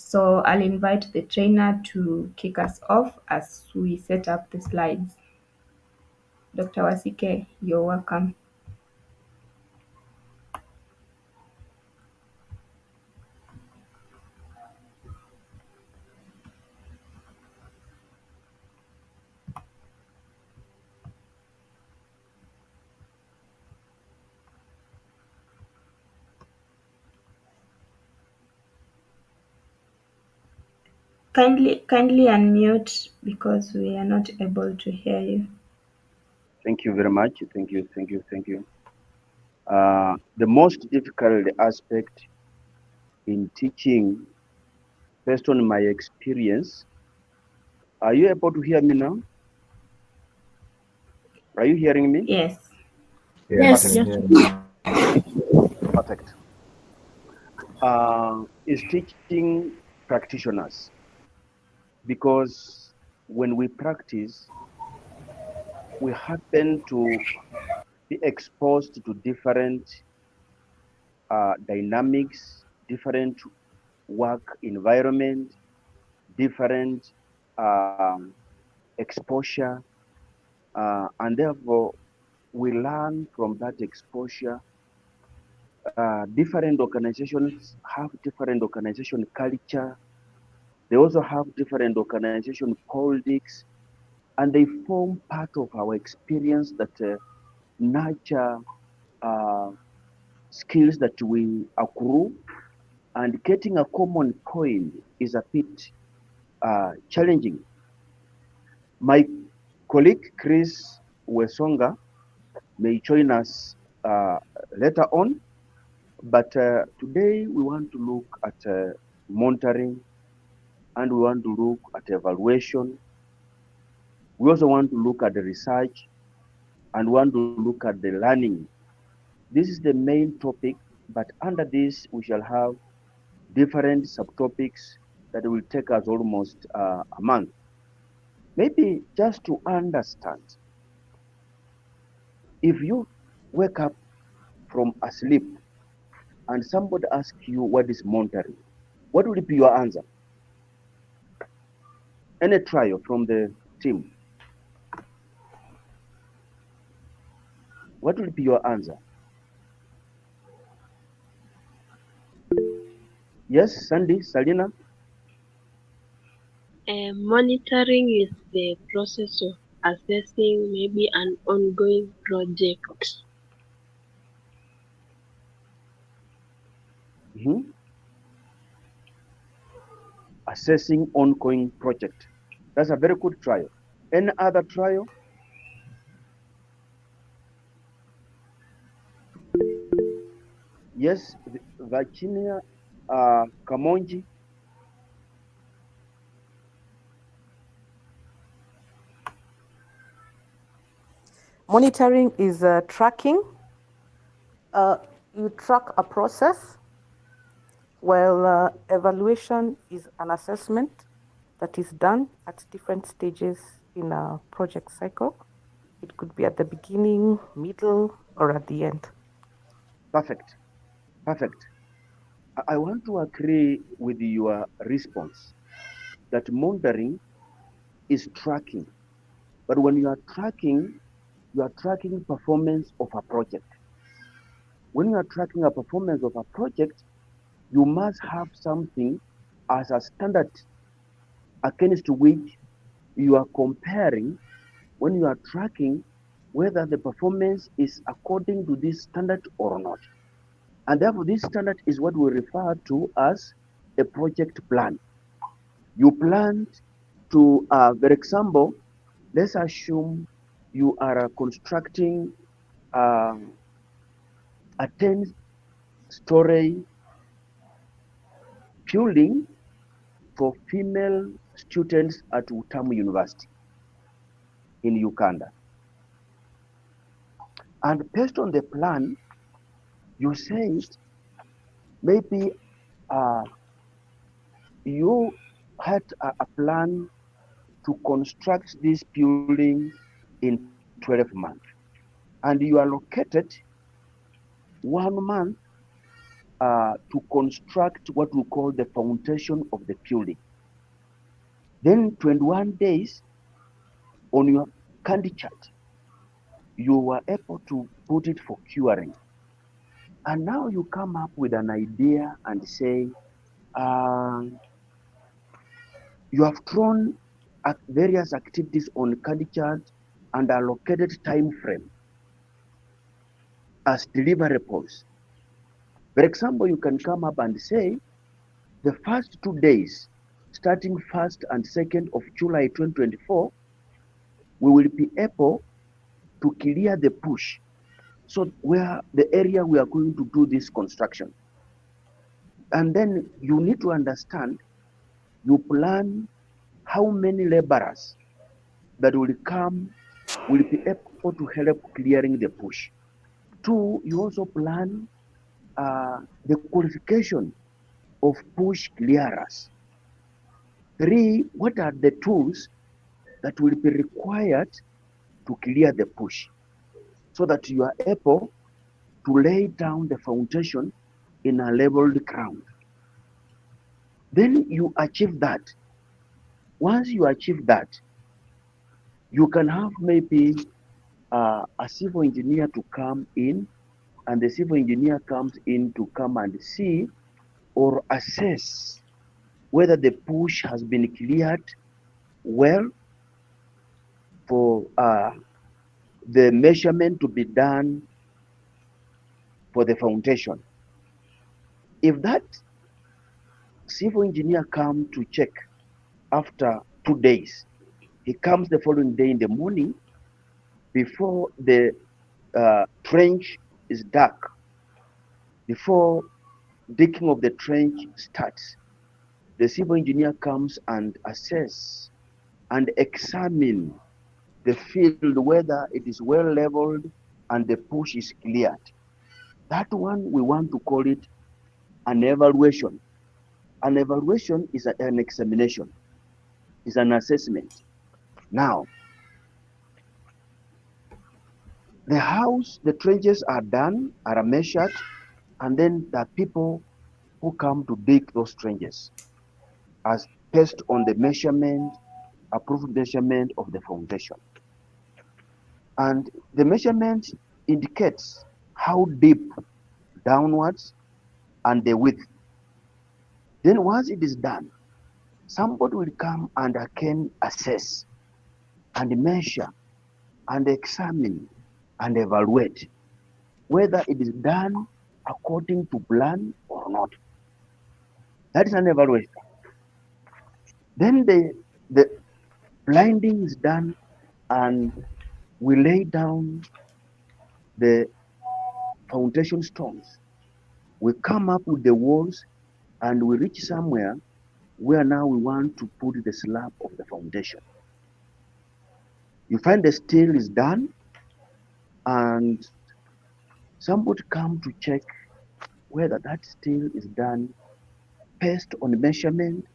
So I'll invite the trainer to kick us off as we set up the slides. Dr. Wasike, you're welcome. Kindly unmute because we are not able to hear you. Thank you very much. Thank you. The most difficult aspect in teaching, based on my experience, are you able to hear me now? Are you hearing me? Yes. Yes. Perfect. Is teaching practitioners, because when we practice, we happen to be exposed to different dynamics, different work environment, different um, exposure, and therefore we learn from that exposure. Different organizations have different organization culture. They also have different organization politics, and they form part of our experience that nurture uh, skills that we accrue. And getting a common point is a bit challenging. My colleague Chris Wesonga may join us later on, but today we want to look at monitoring, and we want to look at evaluation. We also want to look at the research, and want to look at the learning. This is the main topic, but under this we shall have different subtopics that will take us almost a month. Maybe just to understand, if you wake up from a sleep and somebody asks you what is monitoring, what will be your answer? Any trial from the team, what will be your answer? Yes, Sandy, Salina? Monitoring is the process of assessing maybe an ongoing project. Mhm. Assessing ongoing project. That's a very good trial. Any other trial? Yes, Virginia Kamonji. Monitoring is tracking. You track a process, while evaluation is an assessment that is done at different stages in a project cycle. It could be at the beginning, middle, or at the end. Perfect. I want to agree with your response that monitoring is tracking. But when you are tracking performance of a project. When you are tracking a performance of a project, you must have something as a standard against which you are comparing when you are tracking whether the performance is according to this standard or not. And therefore, this standard is what we refer to as a project plan. You plan to, for example, let's assume you are constructing uh, a 10-story building for female students at Utamu University in Uganda. And based on the plan, you said maybe uh, you had a plan to construct this building in 12 months. And you allocated 1 month to construct what we call the foundation of the building. Then 21 days on your candy chart, you were able to put it for curing. And now you come up with an idea and say, you have thrown various activities on candy chart and allocated time frame as deliverables. For example, you can come up and say, the first 2 days, starting 1st and 2nd of July 2024, we will be able to clear the bush. So where the area we are going to do this construction. And then you need to understand, you plan how many laborers that will come will be able to help clearing the bush. 2, you also plan the qualification of bush clearers. 3, what are the tools that will be required to clear the bush, so that you are able to lay down the foundation in a leveled ground. Then you achieve that. Once you achieve that, you can have maybe a civil engineer to come in, and the civil engineer comes in to come and see or assess whether the bush has been cleared well for the measurement to be done for the foundation. If that civil engineer comes to check after 2 days, he comes the following day in the morning before the trench is dark, before digging of the trench starts. The civil engineer comes and assess and examine the field, whether it is well leveled and the bush is cleared. That one, we want to call it an evaluation. An evaluation is an examination, is an assessment. Now, the house, the trenches are done, are measured, and then the people who come to dig those trenches as based on the measurement, approved measurement of the foundation. And the measurement indicates how deep downwards and the width. Then once it is done, somebody will come and can assess and measure and examine and evaluate whether it is done according to plan or not. That is an evaluation. Then the blinding is done, and we lay down the foundation stones. We come up with the walls, and we reach somewhere where now we want to put the slab of the foundation. You find the steel is done, and somebody come to check whether that steel is done based on measurement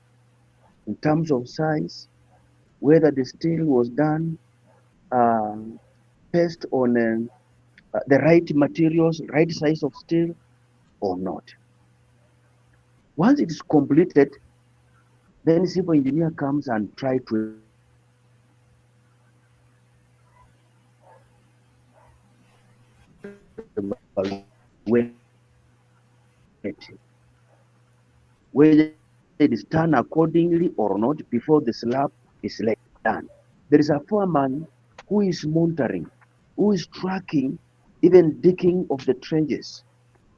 in terms of size, whether the steel was done based on the right materials, right size of steel or not. Once it is completed, then the civil engineer comes and try to evaluate whether it is done accordingly or not before the slab is done. There is a foreman who is monitoring, who is tracking even digging of the trenches.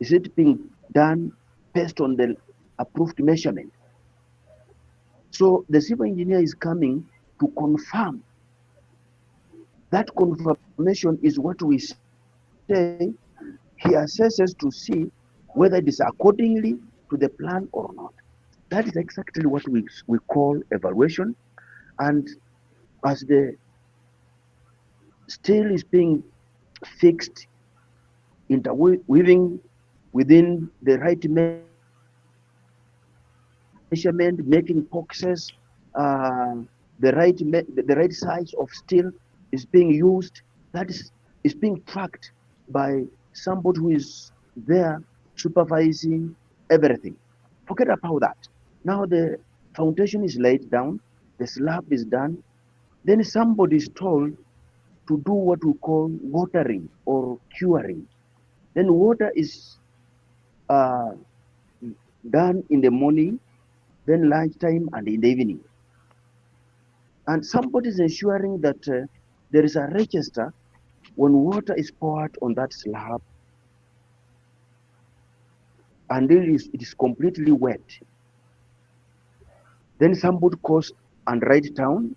Is it being done based on the approved measurement? So the civil engineer is coming to confirm. That confirmation is what we say. He assesses to see whether it is accordingly to the plan or not. That is exactly what we call evaluation. And as the steel is being fixed, interweaving within the right measurement, making boxes, the right size of steel is being used. That is being tracked by somebody who is there supervising everything. Forget about that. Now the foundation is laid down, the slab is done. Then somebody is told to do what we call watering or curing. Then water is uh, done in the morning, then lunchtime, and in the evening. And somebody is ensuring that there is a register when water is poured on that slab and it is completely wet. Then somebody goes and write down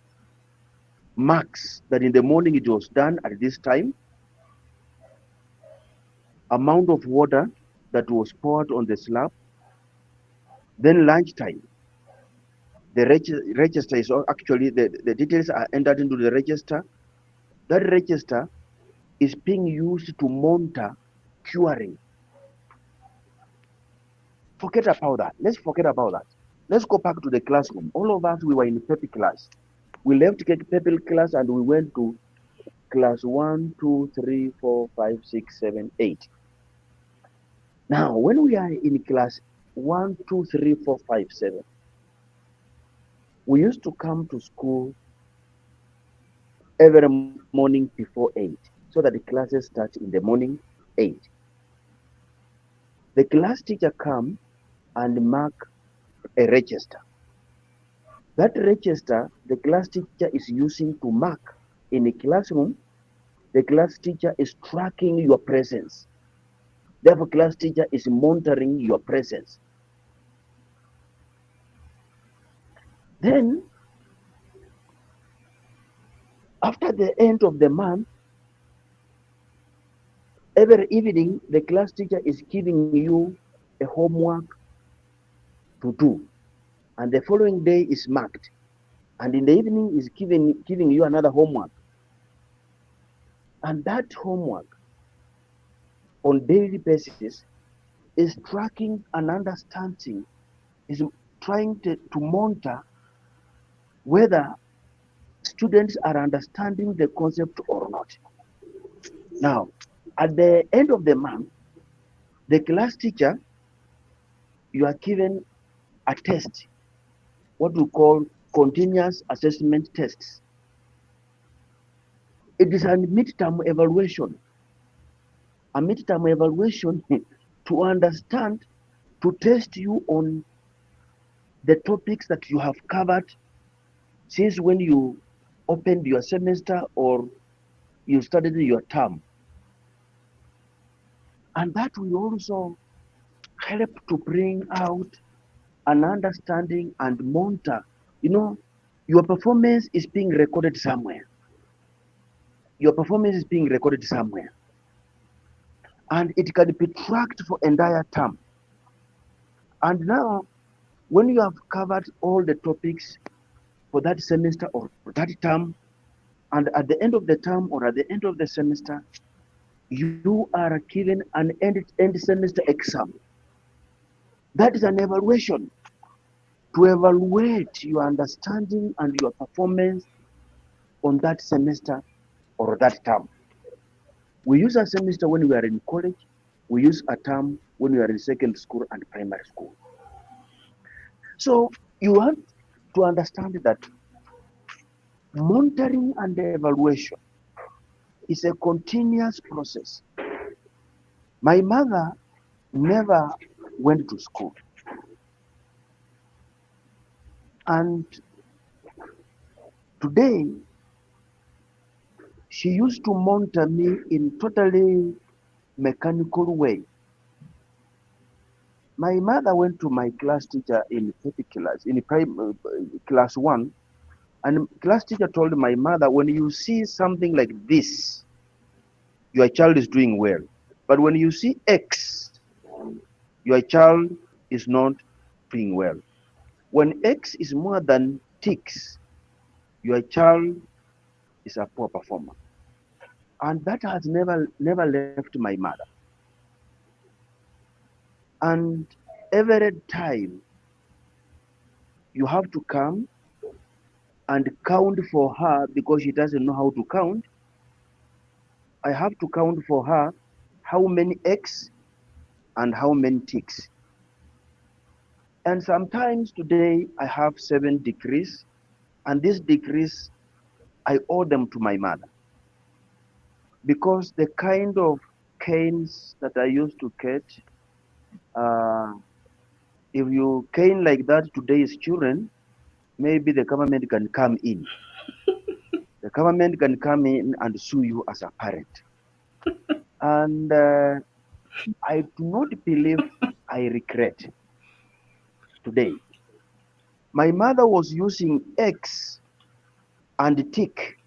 marks that in the morning it was done at this time, amount of water that was poured on the slab, then lunchtime. The register is actually, the details are entered into the register. That register is being used to monitor curing. Forget about that. Let's forget about that. Let's go back to the classroom. All of us, we were in PEPI class. We left PEPI class and we went to class 1, 2, 3, 4, 5, 6, 7, 8. Now, when we are in class 1, 2, 3, 4, 5, 7, we used to come to school every morning before 8 so that the classes start in the morning 8. The class teacher come and mark a register. That register, the class teacher is using to mark in a classroom. The class teacher is tracking your presence. Therefore, class teacher is monitoring your presence. Then, after the end of the month, every evening, the class teacher is giving you a homework to do. And the following day is marked. And in the evening is giving you another homework. And that homework on daily basis is tracking and understanding, is trying to monitor whether students are understanding the concept or not. Now, at the end of the month, the class teacher, you are given a test, what we call continuous assessment tests. It is a midterm evaluation. A midterm evaluation to understand, to test you on the topics that you have covered since when you opened your semester or you started your term. And that will also help to bring out an understanding and monitor. You know, your performance is being recorded somewhere. Your performance is being recorded somewhere. And it can be tracked for entire term. And now, when you have covered all the topics for that semester or for that term, and at the end of the term or at the end of the semester, you are given an end semester exam. That is an evaluation to evaluate your understanding and your performance on that semester or that term. We use a semester when we are in college. We use a term when we are in secondary school and primary school. So you have to understand that monitoring and evaluation is a continuous process. My mother never went to school. And today, she used to monitor me in totally mechanical way. My mother went to my class teacher in class, in class 1, and class teacher told my mother, when you see something like this, your child is doing well. But when you see X, your child is not doing well. When X is more than ticks, your child is a poor performer. And that has never left my mother. And every time you have to come and count for her because she doesn't know how to count. I have to count for her how many X and how many ticks. And sometimes today I have 7 degrees, and these degrees I owe them to my mother, because the kind of canes that I used to catch, if you cane like that today's children, maybe the government can come in. The government can come in and sue you as a parent. And I do not believe I regret today. My mother was using X and tick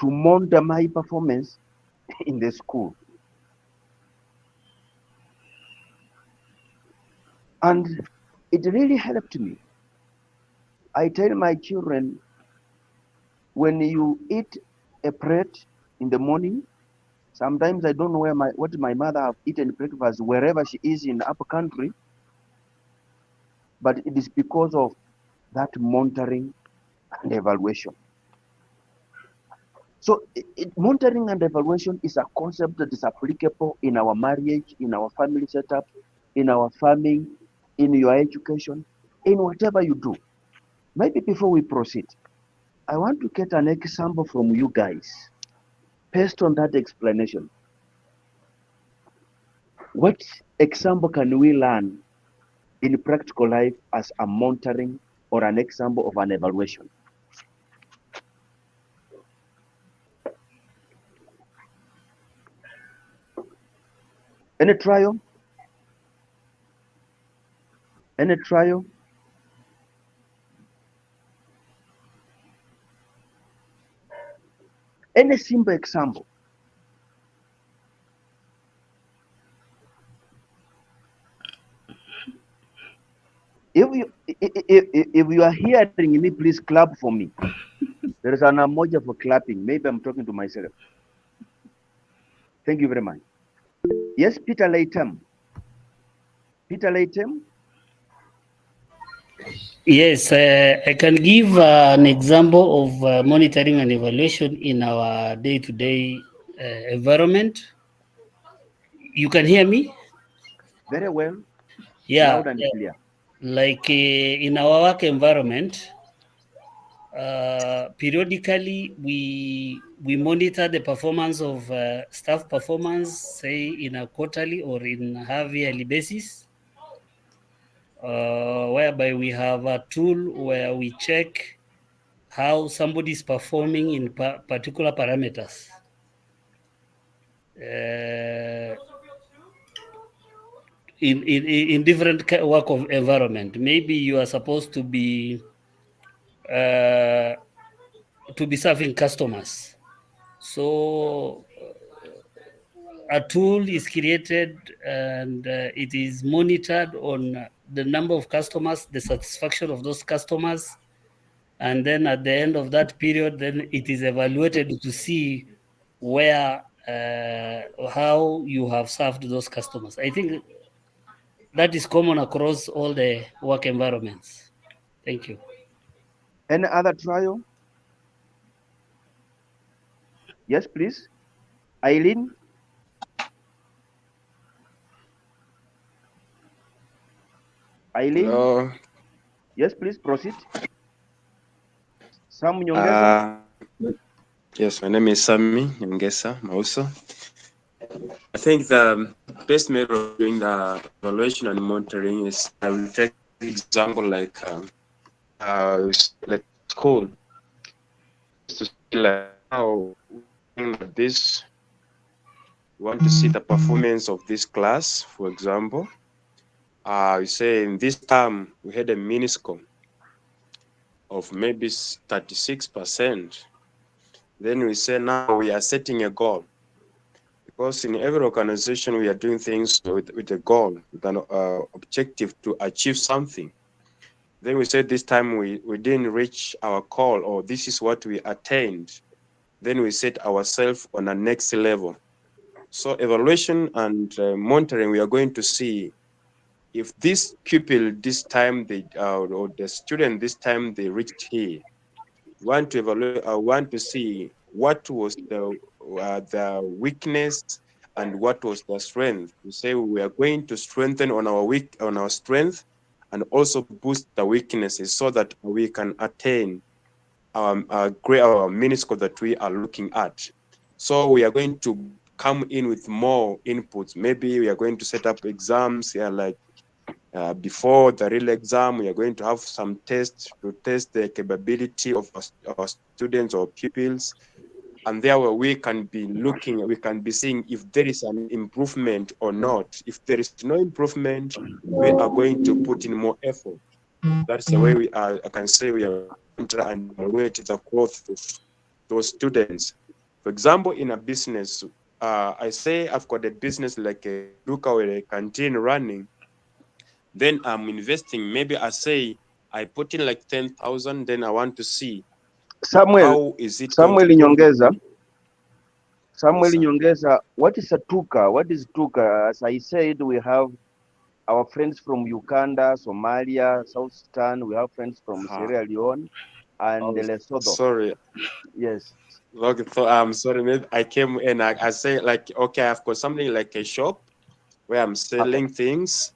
to monitor my performance in the school. And it really helped me. I tell my children, when you eat a bread in the morning, sometimes I don't know what my mother have eaten breakfast wherever she is in the upper country, but it is because of that monitoring and evaluation. So monitoring and evaluation is a concept that is applicable in our marriage, in our family setup, in our farming, in your education, in whatever you do. Maybe before we proceed, I want to get an example from you guys based on that explanation. What example can we learn in practical life as a monitoring or an example of an evaluation? Any trial? Any trial? Any simple example? If you are hearing me, please clap for me. There is an emoji for clapping. Maybe I'm talking to myself. Thank you very much. Yes, Peter Latham. Peter Latham? Yes, I can give an example of monitoring and evaluation in our day-to-day environment. You can hear me? Very well. Yeah. Loud and clear. Like in our work environment, periodically we monitor the performance of staff performance, say in a quarterly or in a half-yearly basis, whereby we have a tool where we check how somebody is performing in particular parameters. In different work of environment. Maybe you are supposed to be serving customers. So a tool is created and it is monitored on the number of customers, the satisfaction of those customers, and then at the end of that period, then it is evaluated to see where how you have served those customers. I think that is common across all the work environments. Thank you. Any other trial? Yes, please. Eileen? Eileen? Hello. Yes, please proceed. Sam Nyongesa? Yes, my name is Sammy Nyongesa Mauso. I think the best method of doing the evaluation and monitoring is I will take the example like school to see like how this want to see the performance of this class. For example, we say in this term we had a mini score of maybe 36%. Then we say now we are setting a goal, because in every organization we are doing things with a goal, with an objective to achieve something. Then we said this time we didn't reach our goal, or this is what we attained. Then we set ourselves on a next level. So evaluation and monitoring, we are going to see if this pupil this time or the student this time they reached here. Want to evaluate, want to see what was the weakness and what was the strength. We say we are going to strengthen on our strength and also boost the weaknesses so that we can attain our mini score that we are looking at. So we are going to come in with more inputs. Maybe we are going to set up exams here, like before the real exam, we are going to have some tests to test the capability of our students or pupils. And there we can be looking, we can be seeing if there is an improvement or not. If there is no improvement, we are going to put in more effort. That's the way we are, I can say we are trying and evaluate the growth of those students. For example, in a business, I say I've got a business like a duka or a canteen running. Then I'm investing. Maybe I say I put in like 10,000. Then I want to see Samuel, how is it Samuel going to Nyongeza. Samuel Yes, Nyongeza, what is a tuka? What is tuka? As I said, we have our friends from Uganda, Somalia, South Sudan. We have friends from Sierra Leone and Lesotho. Sorry. Yes. Okay, so I'm sorry. Maybe I came and I say like, okay, I've got something like a shop where I'm selling things.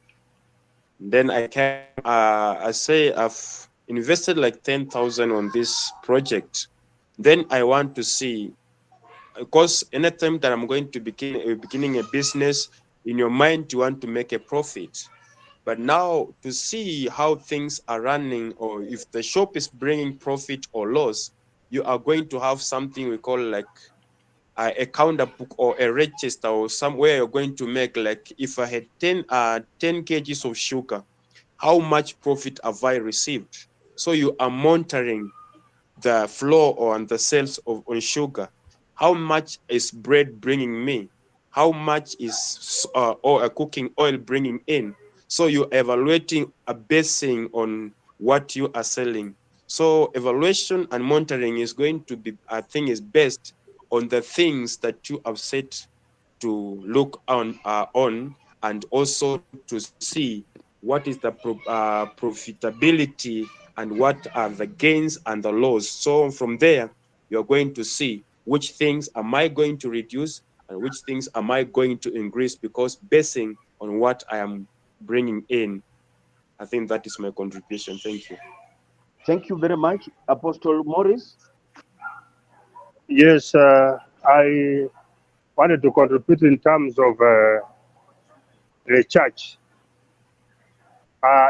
Then I can I say I've invested like 10,000 on this project. Then I want to see, because anytime that I'm going to beginning a business, in your mind you want to make a profit. But now to see how things are running, or if the shop is bringing profit or loss, you are going to have something we call like a counter book or a register, or somewhere you're going to make like, if I had 10 kgs of sugar, how much profit have I received? So you are monitoring the flow on the sales of on sugar. How much is bread bringing me? How much is cooking oil bringing in? So you're evaluating a basing on what you are selling. So evaluation and monitoring is going to be, I think, is based on the things that you have set to look on, and also to see what is the profitability and what are the gains and the loss. So from there, you're going to see which things am I going to reduce and which things am I going to increase, because basing on what I am bringing in. I think that is my contribution. Thank you. Thank you very much, Apostle Morris. Yes, I wanted to contribute in terms of the church.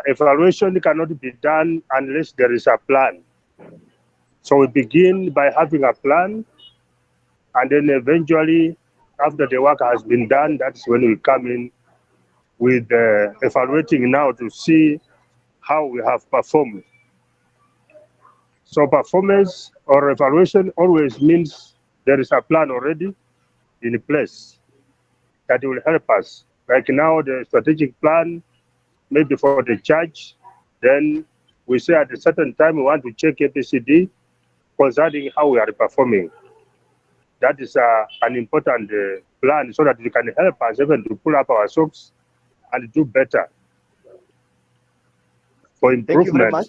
Evaluation cannot be done unless there is a plan. So we begin by having a plan, and then eventually, after the work has been done, that's when we come in with evaluating now to see how we have performed. So performance or evaluation always means there is a plan already in place that will help us. Like now, the strategic plan, maybe for the church, then we say at a certain time we want to check ABCD concerning how we are performing. That is an important plan, so that it can help us even to pull up our socks and do better for improvement. Thank you very much.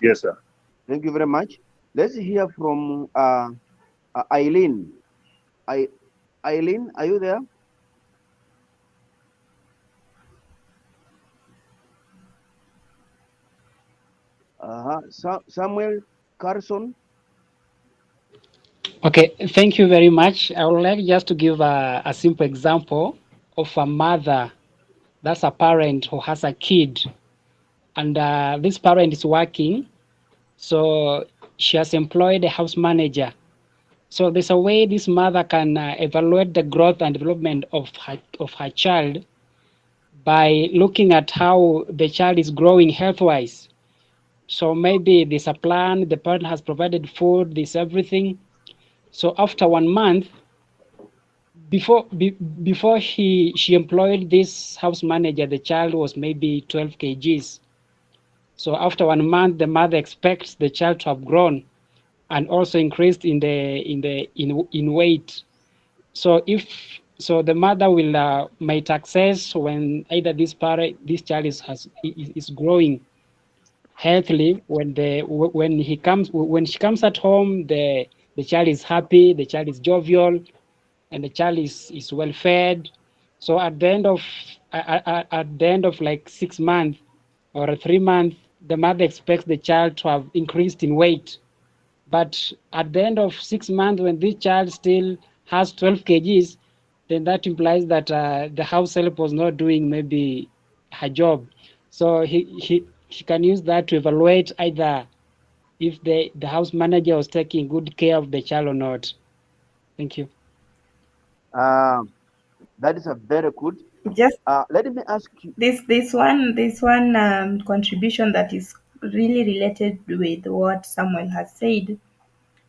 Yes, sir. Thank you very much. Let's hear from Eileen. Eileen, are you there? Samuel Carson. Okay, thank you very much. I would like just to give a simple example of a mother, that's a parent who has a kid, and this parent is working, so she has employed a house manager. So there's a way this mother can evaluate the growth and development of her child by looking at how the child is growing health-wise. So maybe there's a plan, the parent has provided food, there's everything. So after 1 month, before she employed this house manager, the child was maybe 12 kgs. So after 1 month, the mother expects the child to have grown and also increased in weight. So the mother will might access when either this child is growing healthily. When she comes at home, the child is happy, the child is jovial, and the child is well fed. So at the end of like 6 months, or 3 months, the mother expects the child to have increased in weight. But at the end of 6 months, when this child still has 12 kgs, then that implies that the house help was not doing maybe her job. So he can use that to evaluate either if the house manager was taking good care of the child or not. Thank you. That is a very good. Just Let me ask you. this one contribution that is really related with what Samuel has said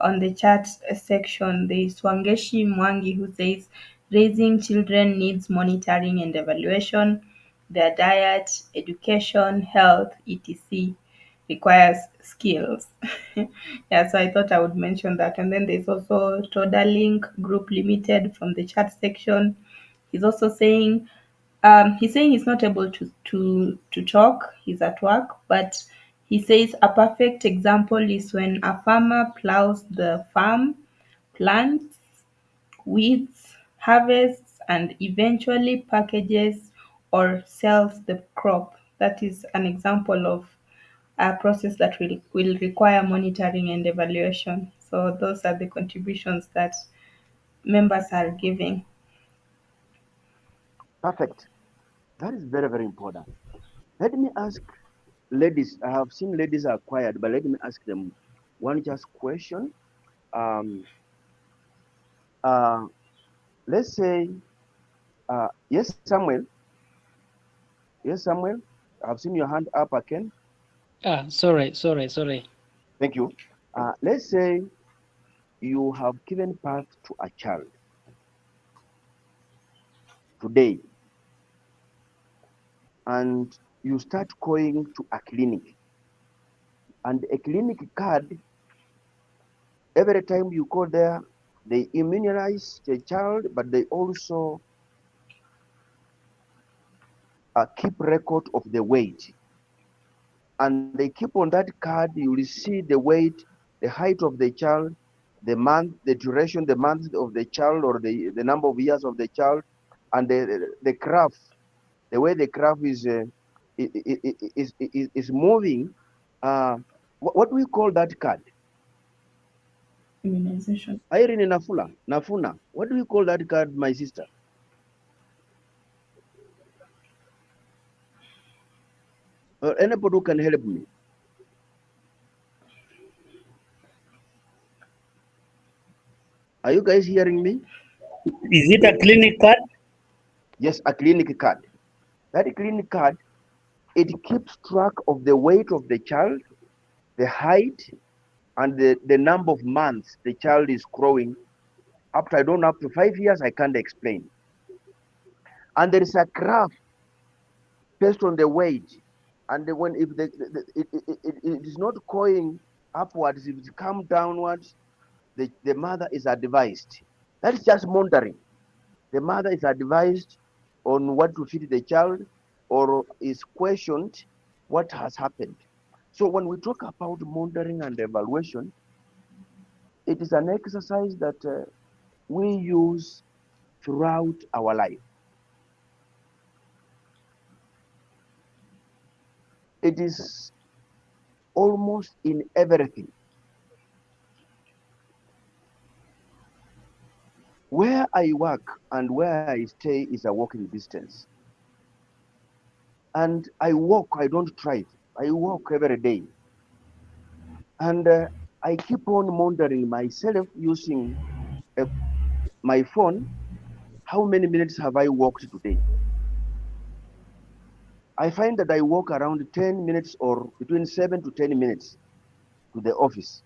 on the chat section. There is Wangeshi Mwangi who says raising children needs monitoring and evaluation. Their diet, education, health, etc. requires skills. Yeah, so I thought I would mention that. And then there's also Todalink Group Limited from the chat section. He's also saying he's saying he's not able to talk. He's at work, but he says a perfect example is when a farmer plows the farm, plants, weeds, harvests, and eventually packages or sells the crop. That is an example of a process that will require monitoring and evaluation. So those are the contributions that members are giving. Perfect. That is very, very important. Let me ask ladies. I have seen ladies are quiet, but let me ask them one just question. Let's say, yes, Samuel. Yes, Samuel. I've seen your hand up again. Sorry. Thank you. Let's say you have given birth to a child today, and you start going to a clinic, and a clinic card, every time you go there, they immunize the child, but they also keep record of the weight. And they keep on that card, you will see the weight, the height of the child, the month, the duration, the month of the child, or the number of years of the child, and the graph, the way the graph is moving. What do we call that card? Immunization. Irene Nafuna, what do we call that card, my sister? Anybody who can help me? Are you guys hearing me? Is it a clinic card? Yes, a clinic card. That clinic card, it keeps track of the weight of the child, the height, and the number of months the child is growing. Up to 5 years, I can't explain. And there is a graph based on the weight. And when if it is not going upwards, if it comes downwards, the mother is advised. That is just monitoring. The mother is advised on what to feed the child, or is questioned what has happened. So when we talk about monitoring and evaluation, it is an exercise that we use throughout our life. It is almost in everything. Where I work and where I stay is a walking distance. And I walk, I don't drive. I walk every day. And I keep on monitoring myself using my phone. How many minutes have I walked today? I find that I walk around 10 minutes or between 7 to 10 minutes to the office.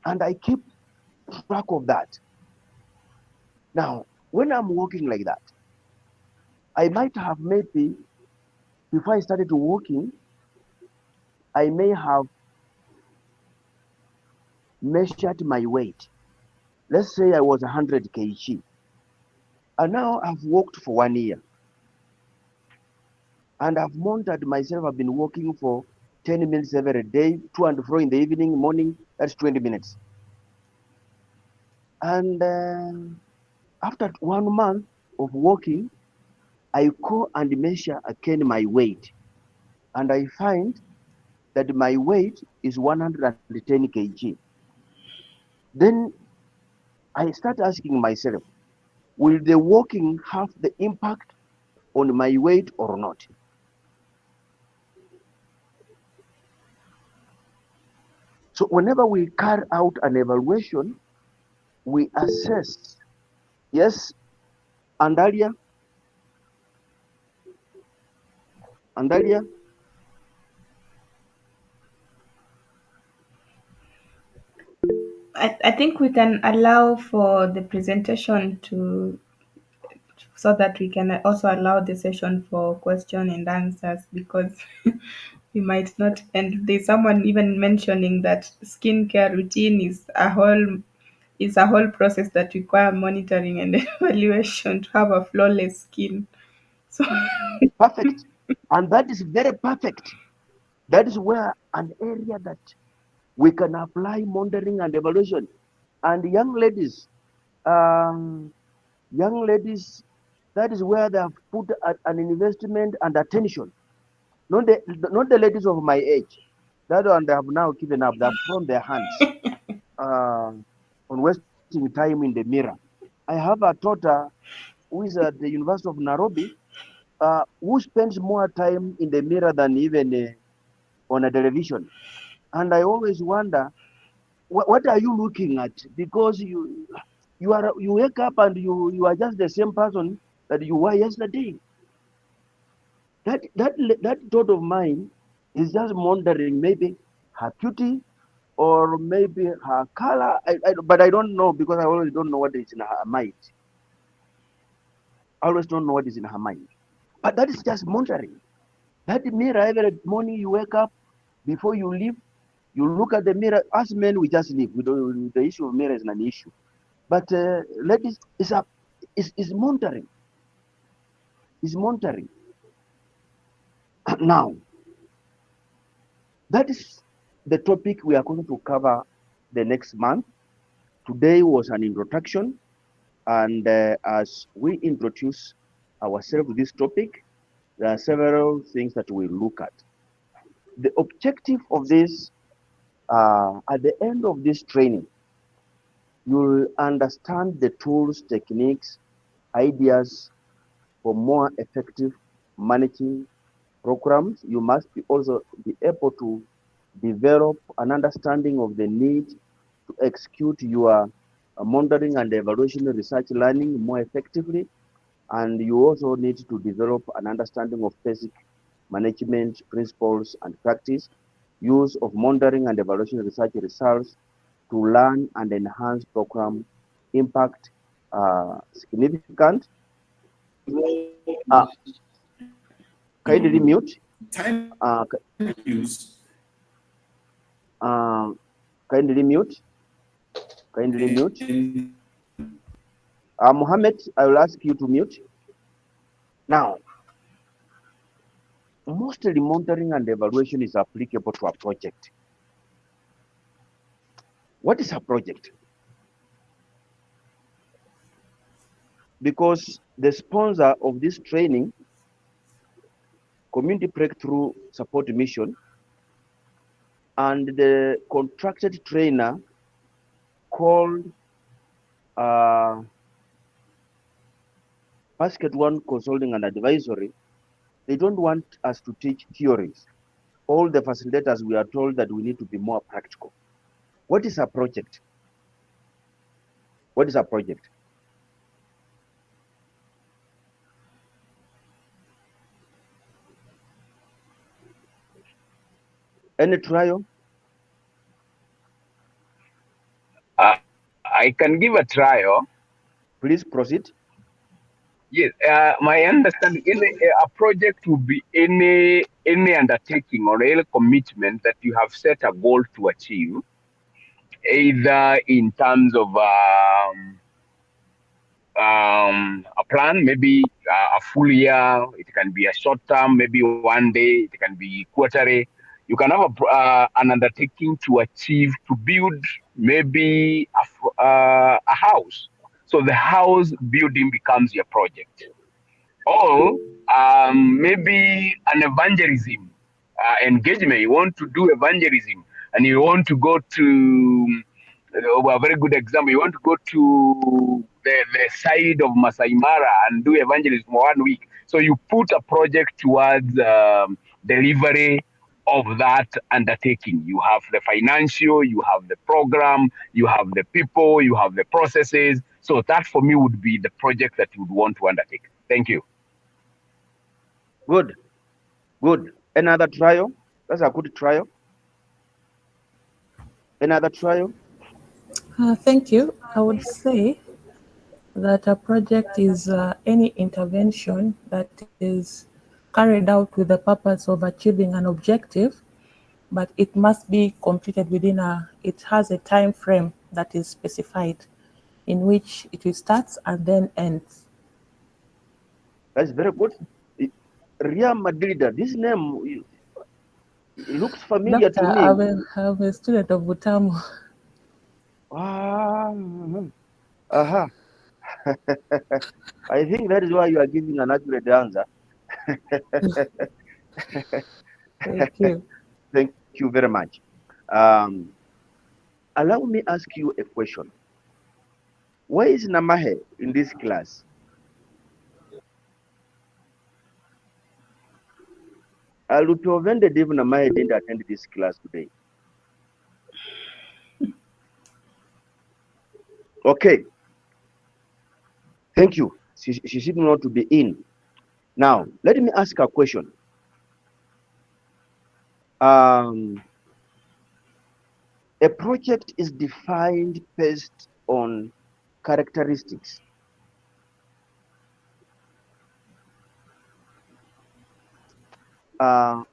And I keep track of that. Now, when I'm walking like that, I might have maybe, before I started walking, I may have measured my weight. Let's say I was 100 kg. And now I've walked for 1 year. And I've monitored myself. I've been walking for 10 minutes every day, to and fro in the evening, morning, that's 20 minutes. And after 1 month of walking, I go and measure again my weight. and I find that my weight is 110 kg. Then I start asking myself, will the walking have the impact on my weight or not? So whenever we carry out an evaluation, we assess. Yes, Andalia? Andalia? I think we can allow for the presentation to so that we can also allow the session for question and answers because we might not. And there's someone even mentioning that skincare routine is a whole process that require monitoring and evaluation to have a flawless skin. So Perfect. And that is very perfect. That is where an area that we can apply monitoring and evaluation. And young ladies, that is where they have put an investment and attention. Not the ladies of my age. That one they have now given up. They have thrown their hands on wasting time in the mirror. I have a daughter who is at the University of Nairobi, who spends more time in the mirror than even on a television. And I always wonder, what are you looking at? Because you wake up and you are just the same person that you were yesterday. That thought of mine is just wondering maybe her beauty or maybe her color. But I don't know because I always don't know what is in her mind. I always don't know what is in her mind. But that is just monitoring. That mirror every morning you wake up, before you leave, you look at the mirror. As men, we just leave. The issue of mirror is not an issue. But ladies, is monitoring. Is monitoring. Now, that is the topic we are going to cover the next month. Today was an introduction, and as we introduce ourselves to this topic, there are several things that we look at. The objective of this, at the end of this training, you'll understand the tools, techniques, ideas for more effective managing programs. You must also be able to develop an understanding of the need to execute your monitoring and evaluation research learning more effectively. And you also need to develop an understanding of basic management principles and practice, use of monitoring and evaluation research results to learn and enhance program impact significant. Kindly mute. Kindly mute. Kindly mute. Mohammed, I will ask you to mute. Now, mostly monitoring and evaluation is applicable to a project. What is a project? Because the sponsor of this training, Community Breakthrough Support Mission, and the contracted trainer called Basket One Consulting and Advisory, they don't want us to teach theories. All the facilitators, we are told that we need to be more practical. What is a project? What is a project? Any trial? I can give a trial. Please proceed. Yes, my understanding, a project will be any undertaking or any commitment that you have set a goal to achieve, either in terms of a plan, maybe a full year. It can be a short term, maybe one day. It can be quarterly. You can have an undertaking to achieve, to build maybe a house. So the house building becomes your project. Or maybe an evangelism engagement, you want to do evangelism, and you want to go to a very good example, you want to go to the side of Masai Mara and do evangelism for 1 week. So you put a project towards delivery of that undertaking. You have the financial, you have the program, you have the people, you have the processes. So that for me would be the project that you would want to undertake. Thank you. Good. Good. Another trial? That's a good trial. Another trial? Thank you. I would say that a project is any intervention that is carried out with the purpose of achieving an objective, but it must be completed within it has a time frame that is specified in which it will start and then ends. That's very good. Ria Madrida, this name looks familiar Doctor, to me. I'm a student of Butamu. Aha. I think that is why you are giving an accurate answer. Thank you. Thank you very much. Allow me ask you a question. Where is Namahe in this class? Alutovende Dev Namahe didn't attend this class today. Okay. Thank you. She should not to be in. Now, let me ask a question. A project is defined based on characteristics.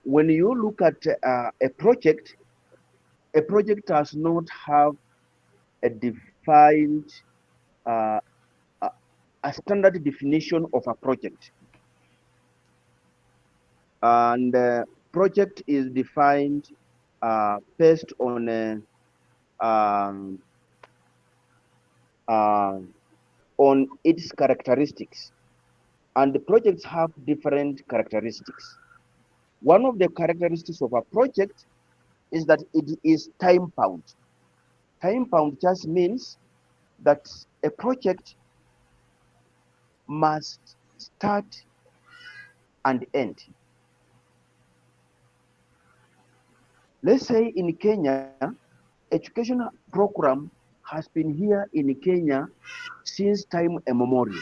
When you look at a project does not have a defined a standard definition of a project, and project is defined based on its characteristics, and the projects have different characteristics. One of the characteristics of a project is that it is time bound. Time bound just means that a project must start and end. Let's say in Kenya, educational program has been here in Kenya since time immemorial.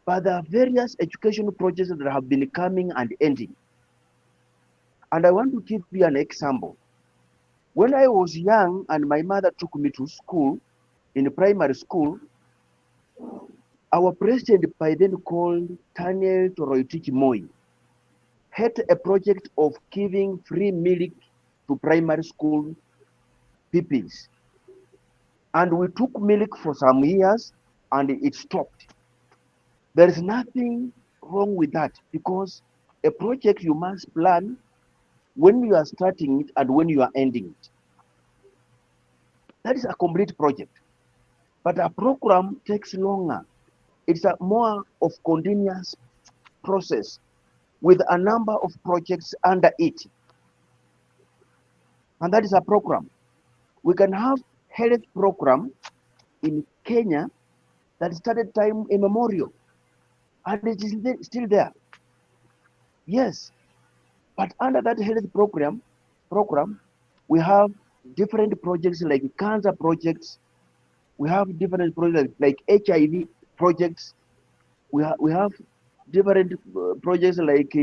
But there are various educational projects that have been coming and ending. And I want to give you an example. When I was young and my mother took me to school, in primary school, our president by then called Daniel Toroitich Moi had a project of giving free milk to primary school pupils. And we took milk for some years and it stopped. There is nothing wrong with that, because a project you must plan when you are starting it and when you are ending it. That is a complete project. But a program takes longer. It's a more of continuous process with a number of projects under it. And that is a program. We can have health program in Kenya that started time immemorial, and it is still there. Yes, but under that health program, we have different projects like cancer projects. We have different projects like HIV projects. We have different projects like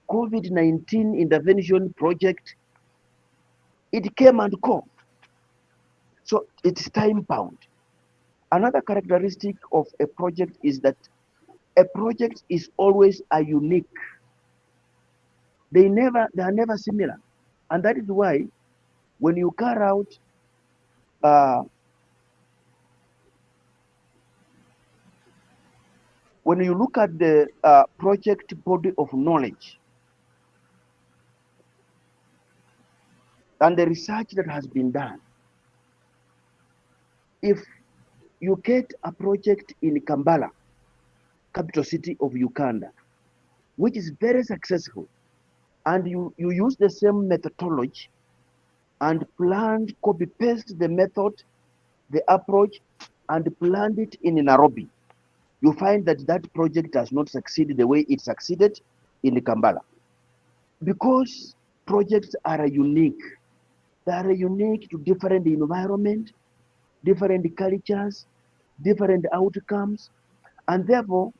COVID-19 intervention project. It came and go. So it's time bound. Another characteristic of a project is that a project is always a unique. They are never similar. And that is why when you carry out when you look at the project body of knowledge and the research that has been done, if you get a project in Kampala, capital city of Uganda, which is very successful, and you use the same methodology and planned, copy paste the method, the approach, and planned it in Nairobi, you find that that project does not succeed the way it succeeded in Kampala. Because projects are unique. They are unique to different environment, different cultures, different outcomes, and therefore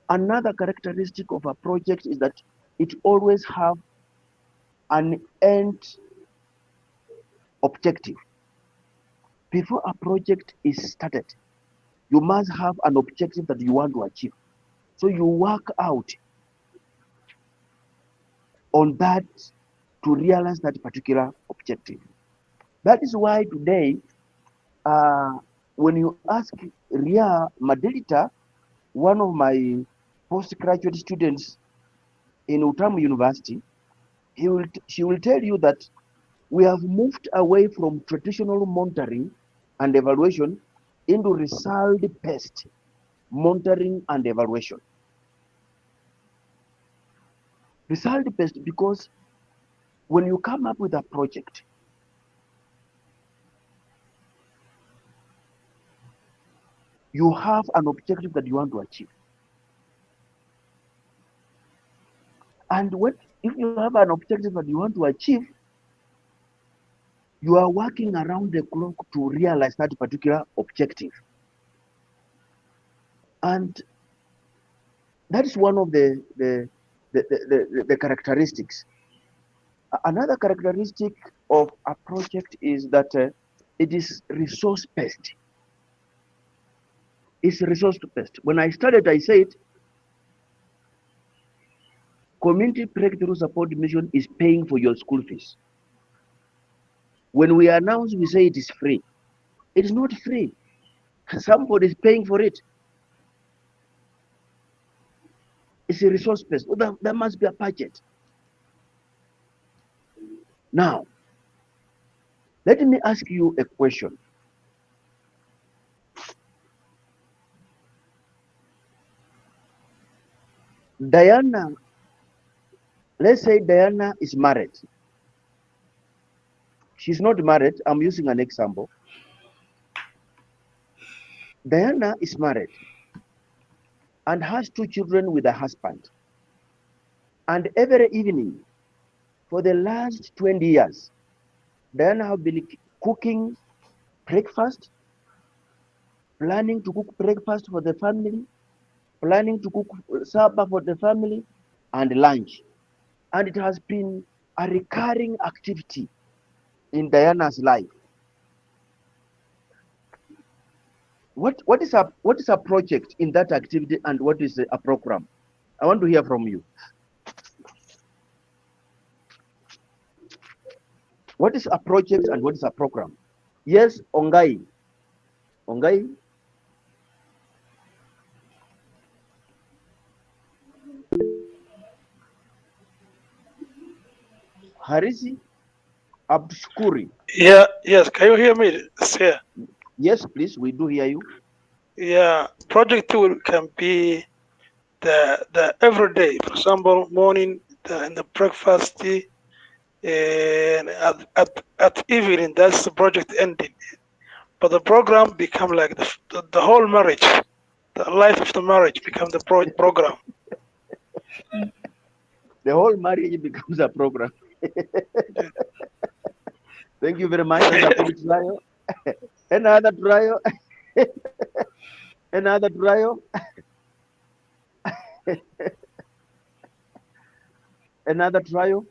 another characteristic of a project is that it always have an end objective. Before a project is started, you must have an objective that you want to achieve. So you work out on that to realize that particular objective. That is why today, when you ask Ria Madelita, one of my postgraduate students in Utamu University, she will tell you that we have moved away from traditional monitoring and evaluation into result-based monitoring and evaluation. Result-based because when you come up with a project, you have an objective that you want to achieve. And if you have an objective that you want to achieve, you are working around the clock to realize that particular objective. And that is one of the characteristics. Another characteristic of a project is that it is resource-based. It's resource-based. When I started, I said, Community Breakthrough Support Mission is paying for your school fees. When we announce, we say it is free. It is not free. Somebody is paying for it. It's a resource based. Well, there must be a budget. Now, let me ask you a question. Diana, let's say Diana is married. She's not married. I'm using an example. Diana is married and has 2 children with a husband. And every evening for the last 20 years, Diana has been cooking breakfast, planning to cook breakfast for the family, planning to cook supper for the family, and lunch. And it has been a recurring activity in Diana's life. What is a project in that activity, and what is a program? I want to hear from you. What is a project and what is a program? Yes, Ongai. Ongai. Harisi Abdushkuri. Yeah, yes. Can you hear me? Sir? Yes, please. We do hear you. Yeah, project tool can be the everyday. For example, morning and the breakfast, and at evening. That's the project ending. But the program become like the whole marriage, the life of the marriage become the program. The whole marriage becomes a program. Thank you very much. Another trial. Another trial. Another trial.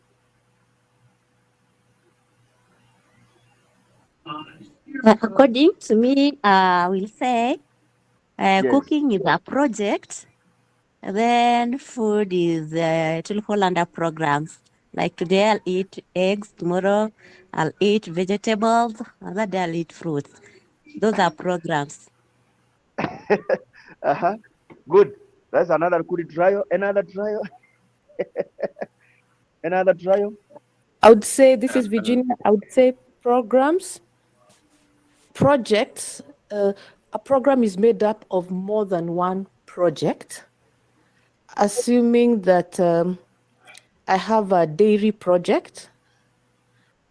According to me, I will say Yes. cooking is a project. Then food is it will fall under programs. Like today I'll eat eggs, tomorrow I'll eat vegetables, another day I'll eat fruits. Those are programs. Good. That's another good trial. Another trial. Another trial. I would say, this is Virginia, I would say programs, projects. A program is made up of more than one project, assuming that I have a dairy project,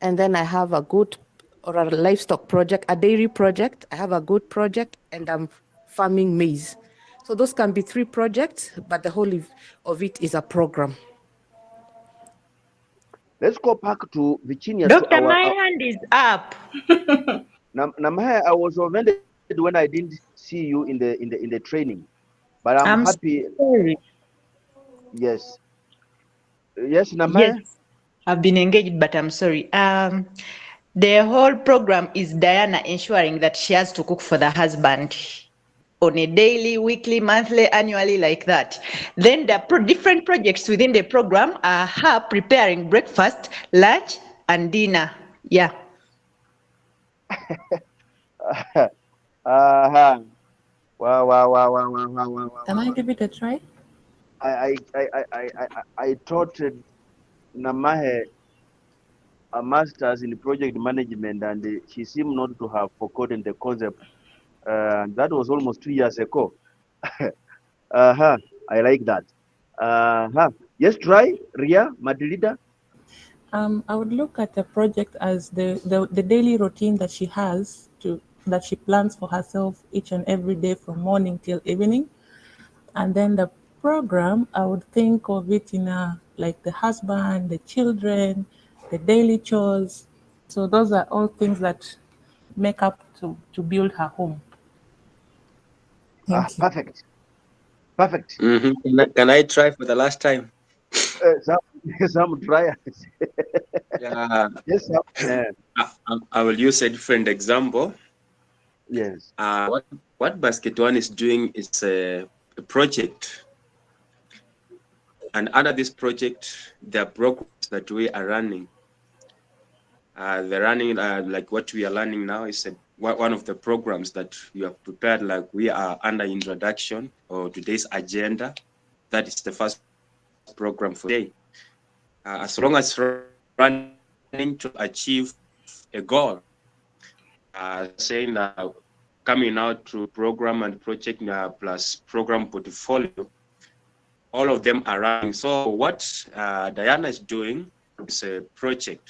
and then I have a goat or a livestock project, a dairy project, I have a goat project, and I'm farming maize. So those can be 3 projects, but the whole of it is a program. Let's go back to Virginia. Doctor, my hand is up. Namaya, I was offended when I didn't see you in the training, but I'm happy. Sorry. Yes. Yes, Namaya. Yes, I've been engaged, but I'm sorry. The whole program is Diana ensuring that she has to cook for the husband on a daily, weekly, monthly, annually, like that. Then the different projects within the program are her preparing breakfast, lunch, and dinner. Yeah. Wow, wow, wow, wow, wow, wow, wow. Can I give it a try? I taught Namahe a master's in project management, and she seemed not to have forgotten the concept. That was almost 2 years ago. I like that. Yes, try Ria Madrida. I would look at the project as the daily routine that she has that she plans for herself each and every day from morning till evening. And then the program, I would think of it in like the husband, the children, the daily chores. So those are all things that make up to build her home. Perfect. Perfect. Can I try for the last time? Some try. Yeah. Yes, sir. I will use a different example. Yes. What Basket One is doing is a project, and under this project, there are programs that we are running. They're running like what we are learning now is one of the programs that you have prepared. Like we are under introduction or today's agenda. That is the first program for today. As long as running to achieve a goal, saying coming out to program and project plus program portfolio, all of them are running. So what Diana is doing is a project.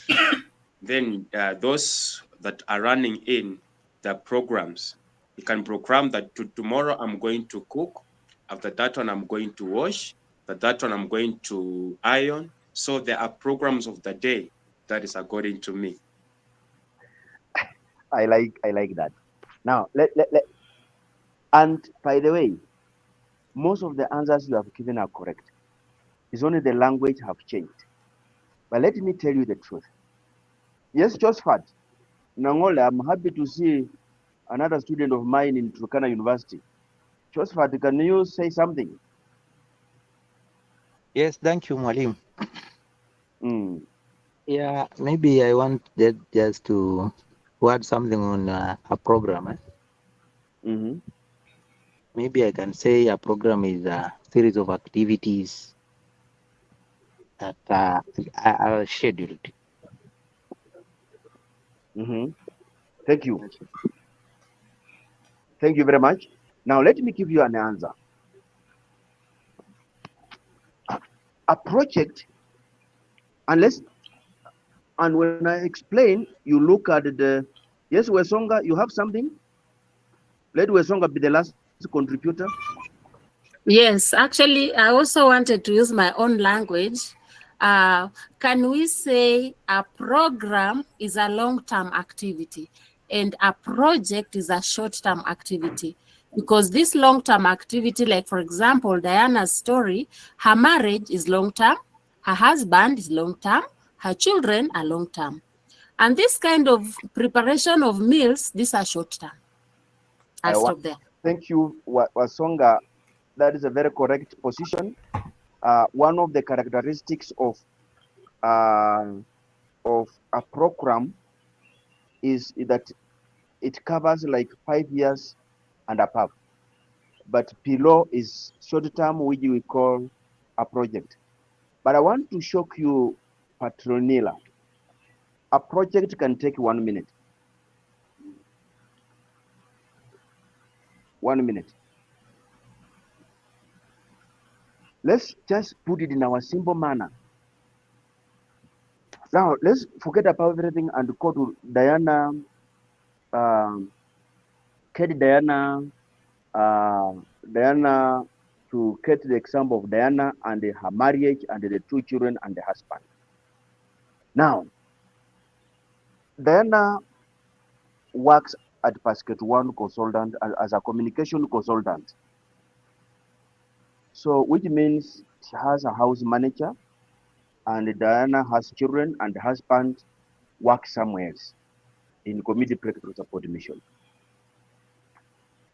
Then those that are running in the programs, you can program that tomorrow I'm going to cook. After that one, I'm going to wash. After that one, I'm going to iron. So there are programs of the day that is according to me. I like that. Now and by the way, most of the answers you have given are correct. It's only the language have changed. But let me tell you the truth. Yes, Josephat Nangole, I'm happy to see another student of mine in Turkana University. Josephat, can you say something? Yes, thank you, Mwalim. Yeah, maybe I want just to add something on a program. Maybe I can say a program is a series of activities that are scheduled. Thank you. Thank you very much. Now let me give you an answer. A project, and when I explain, you look at the, yes, Wesonga, you have something? Let Wesonga be the last contributor. Yes, actually, I also wanted to use my own language. Can we say a program is a long-term activity and a project is a short-term activity? Because this long-term activity, like for example, Diana's story, her marriage is long-term, her husband is long-term, her children are long-term. And this kind of preparation of meals, these are short-term. I'll stop there. Thank you, Wasonga. That is a very correct position. One of the characteristics of a program is that it covers like 5 years and above, but below is short term, which we call a project. But I want to shock you, Patronilla. A project can take 1 minute. 1 minute. Let's just put it in our simple manner. Now let's forget about everything and go to Diana, Kate Diana, uh, Diana, to get the example of Diana and her marriage and the two children and the husband. Now, Diana works at Basket One Consultant as a communication consultant. So, which means she has a house manager, and Diana has children, and the husband works somewhere else in community practical support mission.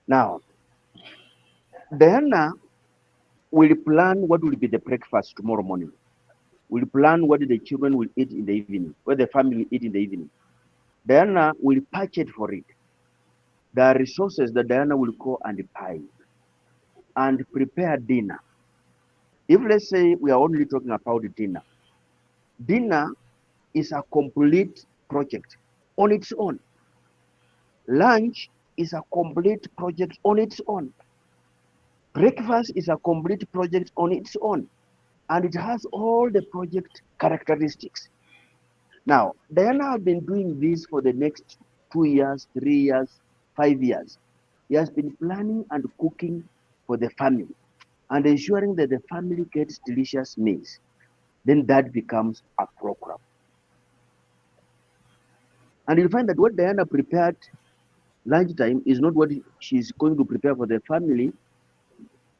Now, Diana will plan what will be the breakfast tomorrow morning. Will plan what the children will eat in the evening, what the family will eat in the evening. Diana will budget for it. There are resources that Diana will go and buy and prepare dinner. If let's say we are only talking about dinner, dinner is a complete project on its own. Lunch is a complete project on its own. Breakfast is a complete project on its own, and it has all the project characteristics. Now, Diana has been doing this for the next 2 years, 3 years, 5 years. He has been planning and cooking for the family and ensuring that the family gets delicious meals. Then that becomes a program. And you'll find that what Diana prepared lunchtime is not what she's going to prepare for the family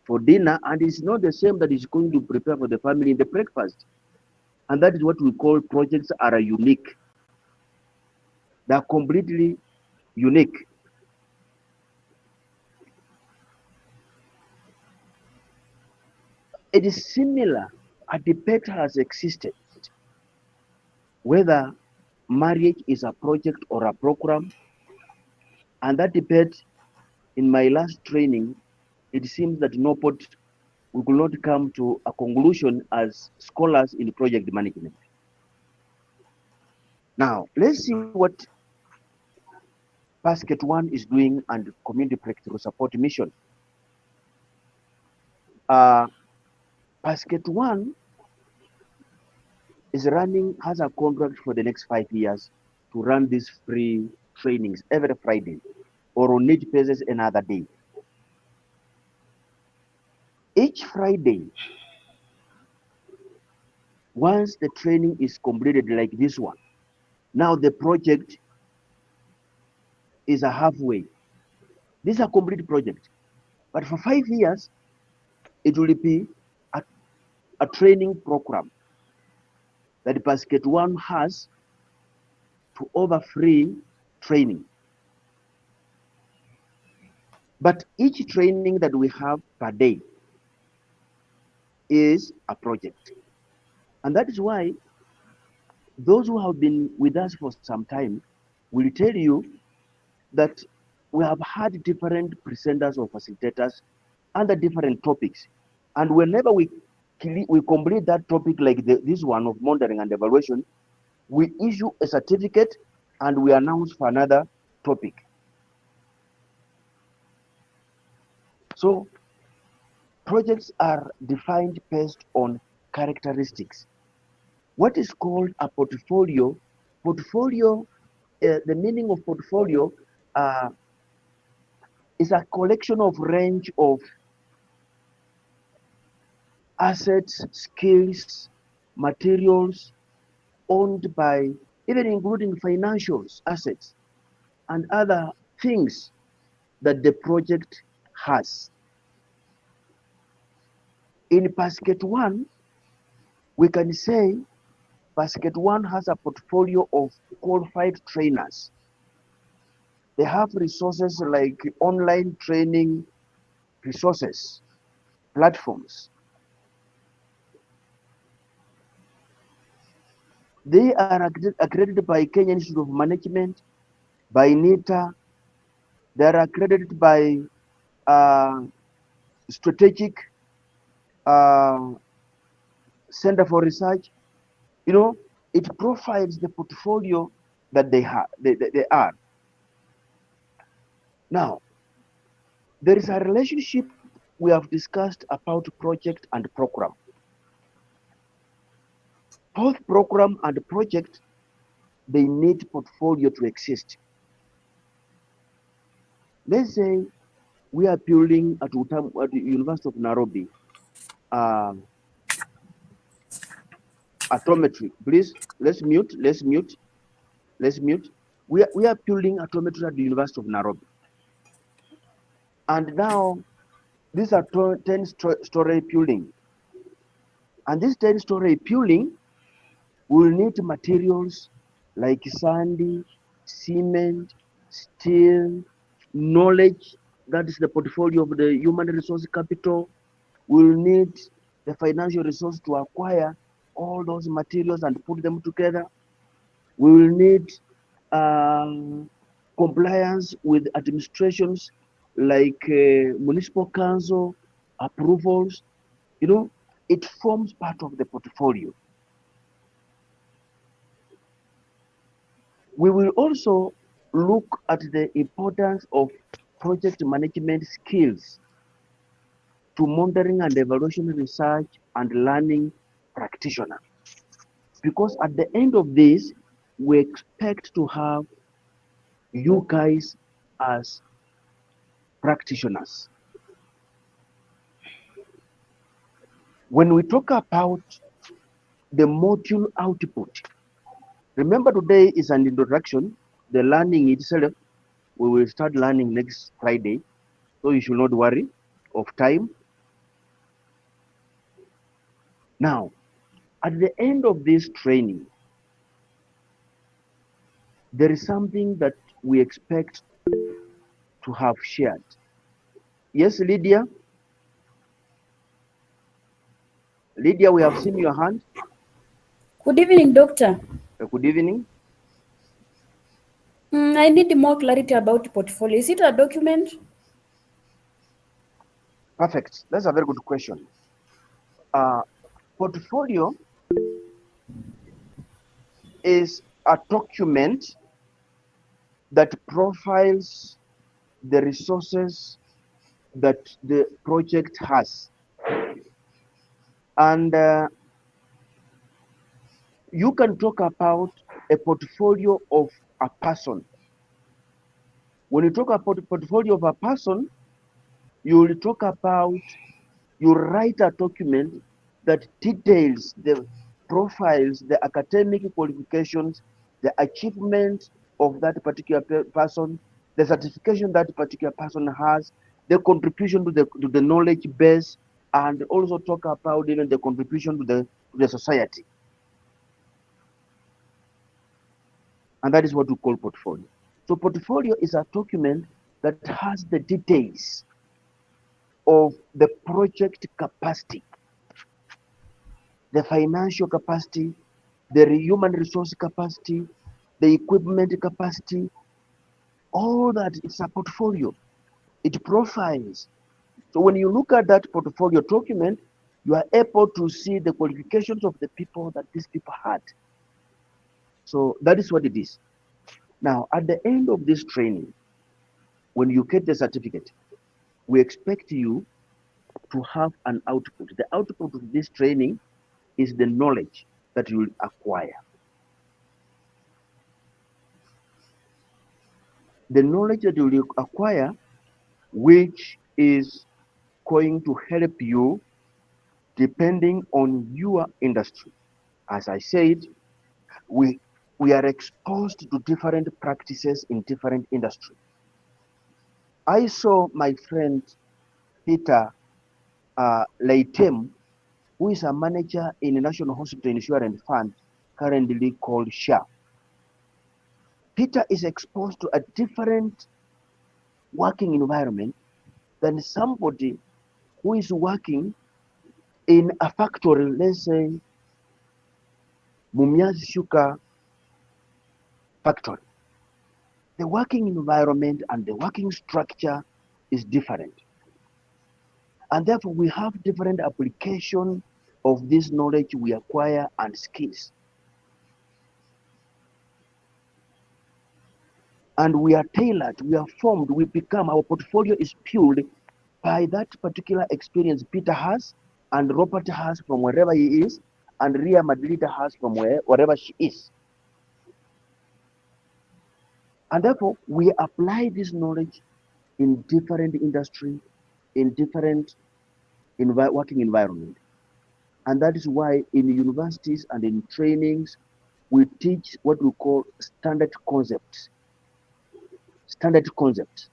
for dinner, and it's not the same that is going to prepare for the family in the breakfast. And that is what we call projects are unique. They are completely unique. It is similar. A debate has existed whether marriage is a project or a program. And that debate, in my last training, it seems that we could not come to a conclusion as scholars in project management. Now, let's see what Basket One is doing and community practical support mission. Basket One is has a contract for the next 5 years to run these free trainings every Friday or on need basis another day. Each Friday, once the training is completed like this one, now the project is a halfway. This is a complete project. But for 5 years, it will be a training program that Basket One has to offer free training. But each training that we have per day is a project. And that is why those who have been with us for some time will tell you that we have had different presenters or facilitators under different topics. And whenever we complete that topic like this one of monitoring and evaluation, we issue a certificate and we announce for another topic. So projects are defined based on characteristics. What is called a portfolio? The meaning of portfolio is a collection of range of assets, skills, materials owned by, even including financials, assets, and other things that the project has. In Basket One, we can say Basket One has a portfolio of qualified trainers. They have resources like online training resources, platforms. They are accredited by Kenya Institute of Management, by NITA. They are accredited by Strategic Center for Research. You know, it profiles the portfolio that they have. They are. Now, there is a relationship we have discussed about project and program. Both program and project, they need portfolio to exist. Let's say we are building at the University of Nairobi, atometry. Please, let's mute. We are building atometry at the University of Nairobi. And now, these are 10-story building. And this 10-story building will need materials like sand, cement, steel, knowledge. That is the portfolio of the human resource capital. We'll need the financial resource to acquire all those materials and put them together. We will need compliance with administrations like municipal council approvals. You know, it forms part of the portfolio. We will also look at the importance of project management skills to monitoring and evaluation research and learning practitioner. Because at the end of this, we expect to have you guys as practitioners. When we talk about the module output, remember today is an introduction. The learning itself, we will start learning next Friday, so you should not worry of time. Now, at the end of this training, there is something that we expect to have shared. Yes, Lydia? Lydia, we have seen your hand. Good evening, Doctor. Good evening. I need more clarity about the portfolio. Is it a document? Perfect. That's a very good question. Portfolio is a document that profiles the resources that the project has. And you can talk about a portfolio of a person. When you talk about the portfolio of a person, you will talk about, you write a document that details the profiles, the academic qualifications, the achievements of that particular person, the certification that particular person has, the contribution to the knowledge base, and also talk about even the contribution to the society. And that is what we call portfolio. So portfolio is a document that has the details of the project capacity, the financial capacity, the human resource capacity, the equipment capacity, all that is a portfolio. It profiles. So when you look at that portfolio document, you are able to see the qualifications of the people that these people had. So that is what it is. Now, at the end of this training, when you get the certificate, we expect you to have an output. The output of this training is the knowledge that you will acquire. The knowledge that you will acquire, which is going to help you depending on your industry. As I said, we are exposed to different practices in different industries. I saw my friend Peter Leitem, who is a manager in the National Hospital Insurance Fund, currently called SHA. Peter is exposed to a different working environment than somebody who is working in a factory, let's say, Mumias Sugar factory. The working environment and the working structure is different. And therefore, we have different application of this knowledge we acquire and skills. And we are tailored, we are formed, we become, our portfolio is fueled by that particular experience Peter has and Robert has from wherever he is, and Ria Madrita has from wherever she is. And therefore, we apply this knowledge in different industry, in different working environment. And that is why in universities and in trainings, we teach what we call standard concepts. Standard concepts.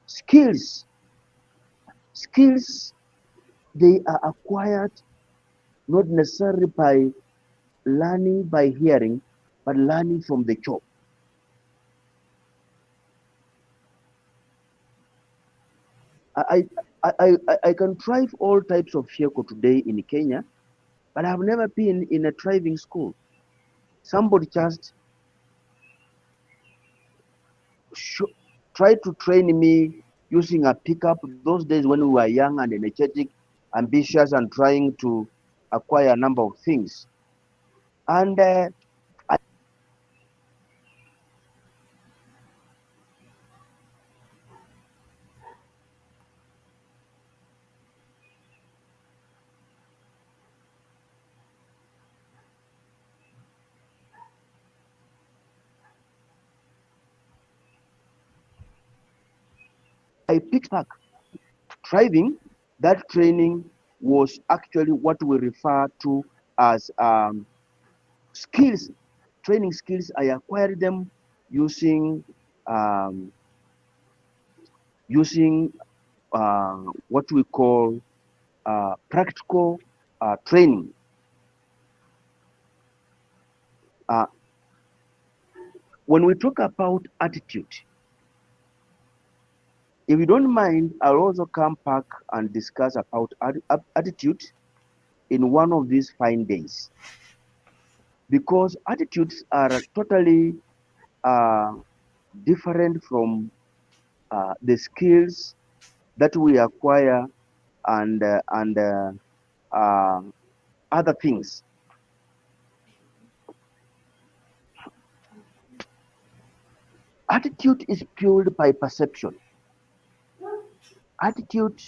Skills. Skills, they are acquired not necessarily by learning by hearing, but learning from the job. I can drive all types of vehicle today in Kenya, but I've never been in a driving school. Somebody just tried to train me using a pickup. Those days when we were young and energetic, ambitious, and trying to acquire a number of things. And I picked back driving. That training was actually what we refer to as skills, training skills. I acquired them using what we call practical training. When we talk about attitude, if you don't mind, I'll also come back and discuss about attitude in one of these fine days, because attitudes are totally different from the skills that we acquire and other things. Attitude is fueled by perception. Attitude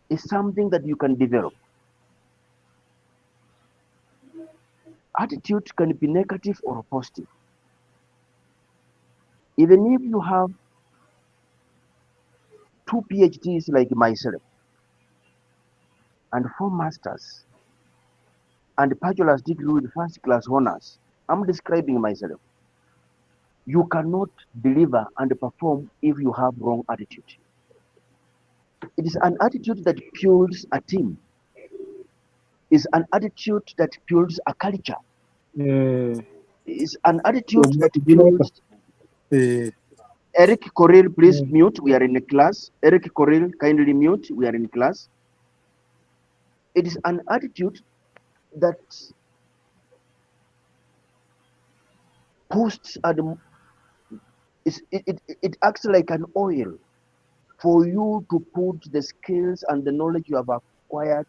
is something that you can develop. Attitude can be negative or positive. Even if you have 2 PhDs like myself and 4 masters and a bachelor's degree with first class honors, I'm describing myself. You cannot deliver and perform if you have wrong attitude. It is an attitude that fuels a team. It's an attitude that fuels a culture. It's an attitude that fuels. Eric Correll, please mute. We are in a class. Eric Correll, kindly mute. We are in class. It is an attitude that boosts it acts like an oil for you to put the skills and the knowledge you have acquired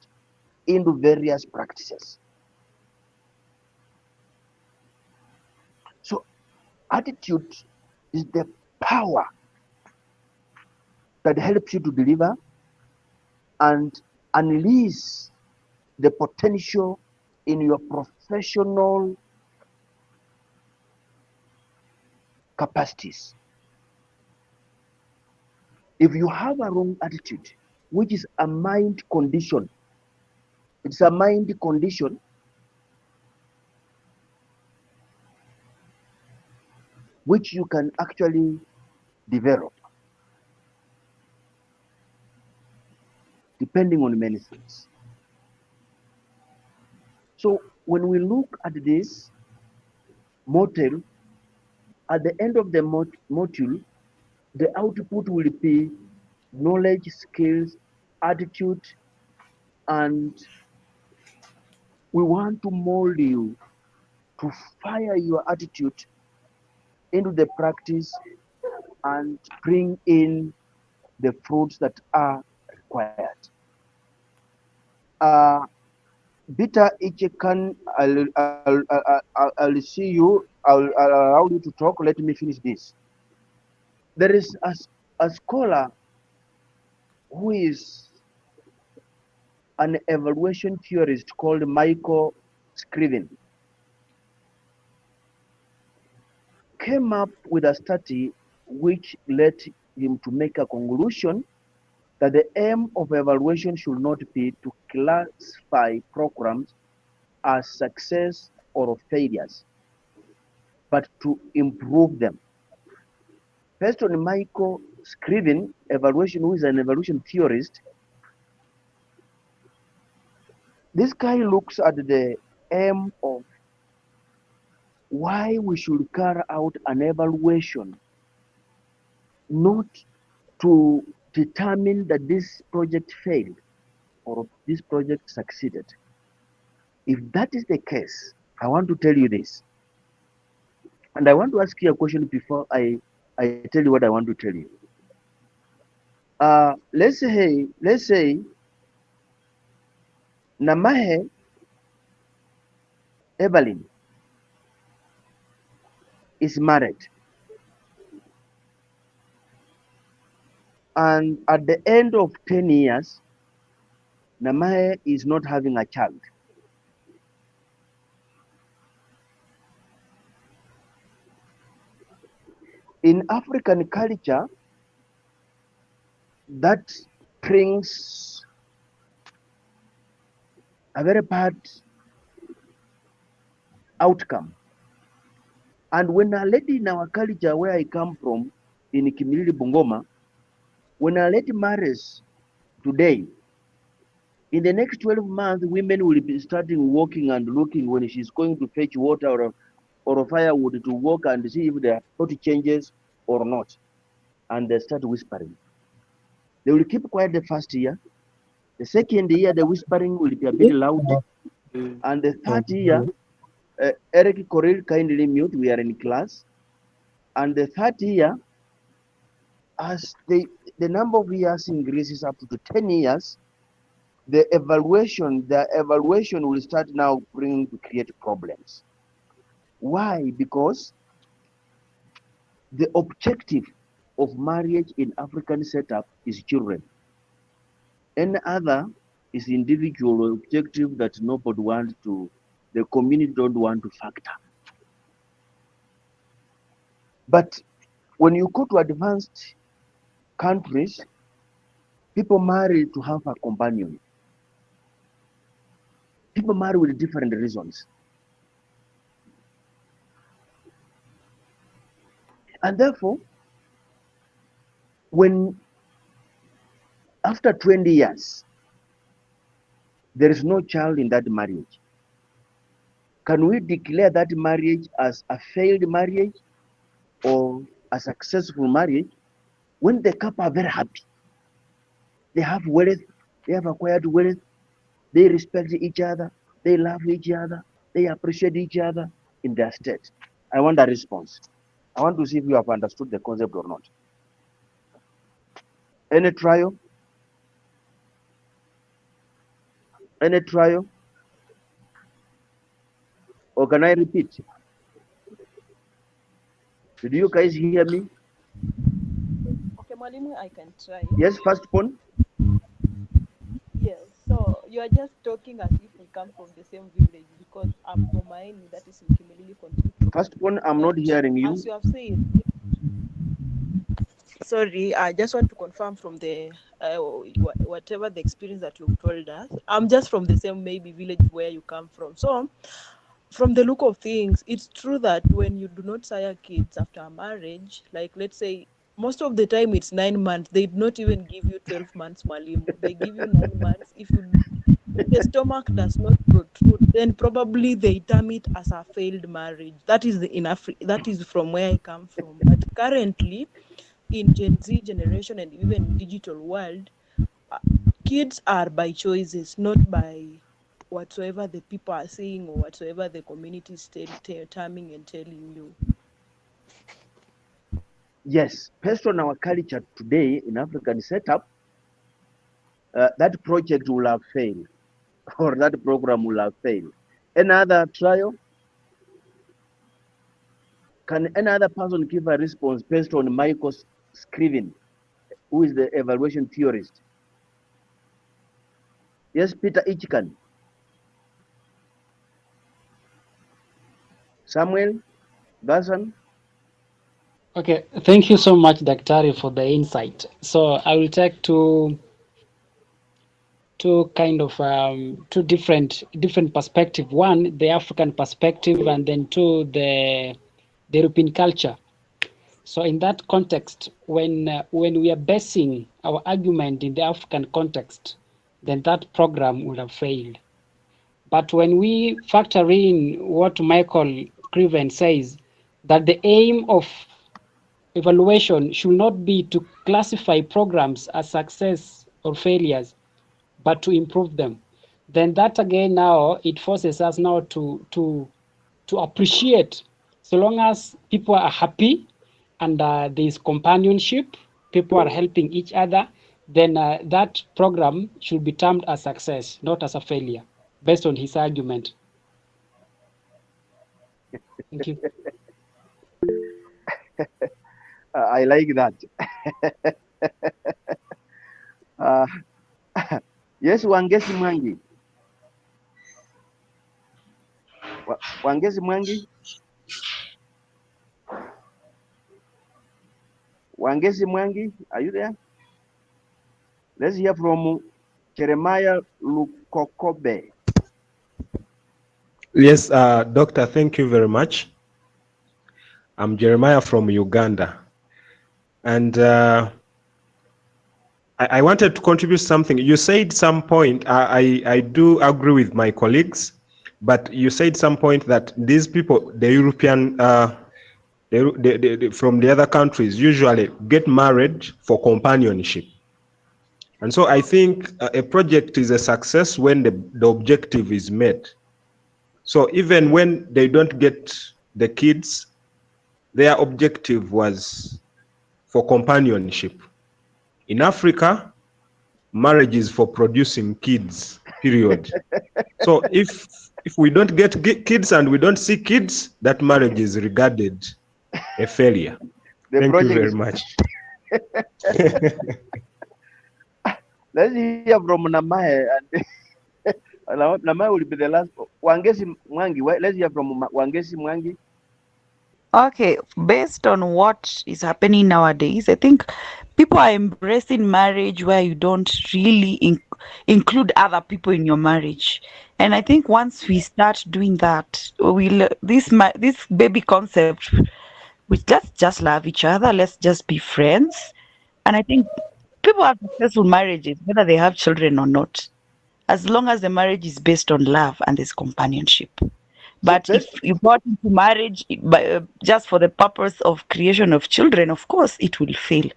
into various practices. So attitude is the power that helps you to deliver and unleash the potential in your professional capacities. If you have a wrong attitude, which is a mind condition, it's a mind condition, which you can actually develop depending on many things. So when we look at this model, at the end of the module, the output will be knowledge, skills, attitude, and we want to mold you to fire your attitude into the practice and bring in the fruits that are required. Bita Ichekan, I'll see you. I'll allow you to talk. Let me finish this. There is a scholar who is an evaluation theorist called Michael Scriven came up with a study which led him to make a conclusion that the aim of evaluation should not be to classify programs as success or failures, but to improve them. Based on Michael Scriven, who is an evaluation theorist, this guy looks at the aim of why we should carry out an evaluation, not to determine that this project failed or this project succeeded. If that is the case, I want to tell you this. And I want to ask you a question before I tell you what I want to tell you. Let's say Namahe Evelyn is married, and at the end of 10 years, Namahe is not having a child. In African culture, that brings a very bad outcome. And when a lady in our culture, where I come from, in Kimilili Bungoma, when a lady marries today, in the next 12 months, women will be starting walking and looking when she's going to fetch water or firewood to walk and see if there are hot changes or not. And they start whispering. They will keep quiet the first year. The second year, the whispering will be a bit loud. And the third year, Eric Coril, kindly mute, we are in class. And the third year, as the number of years increases up to 10 years, the evaluation will start now bringing to create problems. Why? Because the objective of marriage in African setup is children. Any other is individual objective that nobody wants to, the community don't want to factor. But when you go to advanced countries, people marry to have a companion. People marry with different reasons. And therefore, when after 20 years, there is no child in that marriage, can we declare that marriage as a failed marriage or a successful marriage? When the couple are very happy, they have wealth, they have acquired wealth, they respect each other, they love each other, they appreciate each other in their state. I want a response. I want to see if you have understood the concept or not. Any trial? Any trial? Or can I repeat? Did you guys hear me? Okay, Mwalimu, I can try. Yes, first one. Yes, so you are just talking as if we come from the same village, because I'm from Maini, that is in Kimilili Constituency. First one, I'm not hearing you. As you have said, sorry, I just want to confirm from the whatever the experience that you've told us. I'm just from the same maybe village where you come from. So from the look of things, it's true that when you do not sire kids after marriage, like let's say most of the time it's 9 months, they do not even give you 12 months, Mwalimu. They give you 9 months. If the stomach does not protrude, then probably they term it as a failed marriage. That is that is from where I come from. But currently, in Gen Z generation and even digital world, kids are by choices, not by whatsoever the people are saying or whatsoever the community is terming and telling you. Yes, based on our culture today in African setup, that project will have failed, or that program will have failed. Another trial? Can another person give a response based on Michael Scriven, who is the evaluation theorist? Yes, Peter Ichikan. Samuel, Gasan. Okay, thank you so much, Daktari, for the insight. So I will take two kind of two different perspective. One, the African perspective, and then two, the European culture. So in that context, when we are basing our argument in the African context, then that program would have failed. But when we factor in what Michael Craven says, that the aim of evaluation should not be to classify programs as success or failures, but to improve them, then that again now it forces us now to appreciate, so long as people are happy and there is companionship, people are helping each other, then that program should be termed as success, not as a failure, based on his argument. Thank you. I like that. Yes, Wangesi Mwangi. Wangesi Mwangi. Wangesi Mwangi, are you there? Let's hear from Jeremiah Lukokobe. Yes, Doctor, thank you very much. I'm Jeremiah from Uganda. And I wanted to contribute something. You said some point, I do agree with my colleagues, but you said some point that these people, the European, from the other countries, usually get married for companionship. And so I think a project is a success when the objective is met. So even when they don't get the kids, their objective was for companionship. In Africa, marriage is for producing kids, period. So if we don't get kids and we don't see kids, that marriage is regarded a failure. Thank you very much. Let's hear from Namae. Namae will be the last. Wangesi Mwangi. Let's hear from Wangesi Mwangi. Okay, based on what is happening nowadays, I think people are embracing marriage where you don't really include other people in your marriage. And I think once we start doing that, this baby concept, let's just love each other, let's just be friends. And I think people have successful marriages, whether they have children or not, as long as the marriage is based on love and there's companionship. But if you got into marriage just for the purpose of creation of children, of course, it will fail.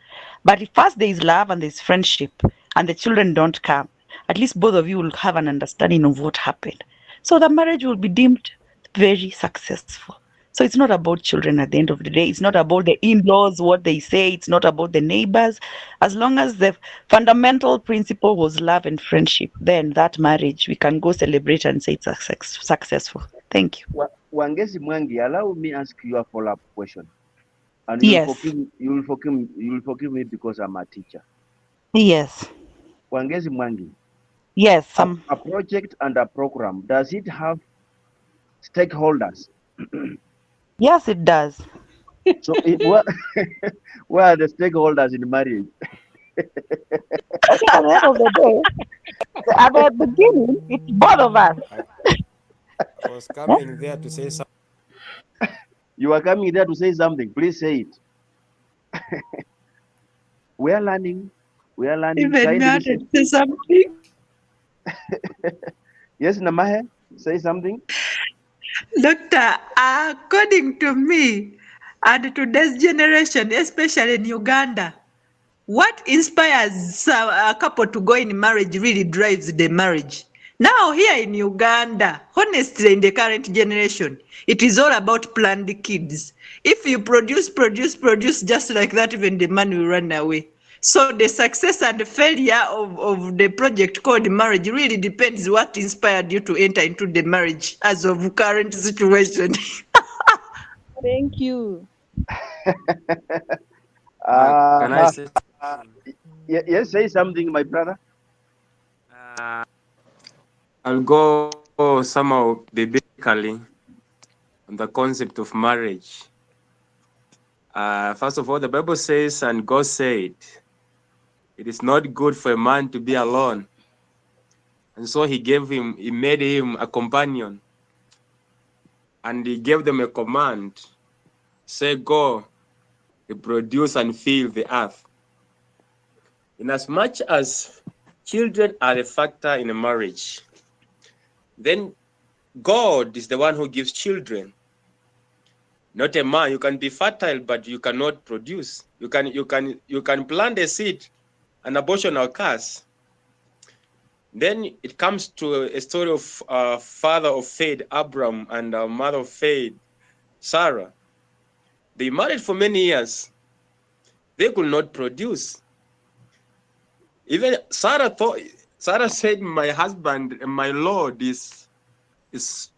But if first there is love and there's friendship and the children don't come, at least both of you will have an understanding of what happened. So the marriage will be deemed very successful. So it's not about children at the end of the day. It's not about the in-laws, what they say. It's not about the neighbors. As long as the fundamental principle was love and friendship, then that marriage, we can go celebrate and say it's successful. Thank you. Wangesi Mwangi, allow me ask you a follow-up question. And Yes. you will forgive me because I'm a teacher. Yes. Wangesi Mwangi. Yes. A project and a program, does it have stakeholders? Yes, it does. So where are the stakeholders in marriage? At the end of the day, at the beginning, it's both of us. I was coming there to say something. You are coming there to say something. Please say it. We are learning. We are learning. Even me, I had to say something. Yes, Namahe, say something. Doctor, according to me and today's generation, especially in Uganda, what inspires a couple to go in marriage really drives the marriage. Now here in Uganda, honestly, in the current generation, it is all about planned kids. If you produce just like that, even the man will run away. So the success and the failure of the project called marriage really depends what inspired you to enter into the marriage as of current situation. Thank you. Can I say? Yes, say something, my brother. I'll go somehow biblically on the concept of marriage. First of all, the Bible says, and God said, it is not good for a man to be alone. And so he made him a companion. And he gave them a command, say, go, reproduce and fill the earth. Inasmuch as children are a factor in a marriage, then God is the one who gives children, not a man. You can be fertile, but you cannot produce. You can plant a seed, an abortion occurs. Then it comes to a story of father of faith, Abraham, and mother of faith, Sarah. They married for many years. They could not produce. Even Sarah said, my husband, my Lord, is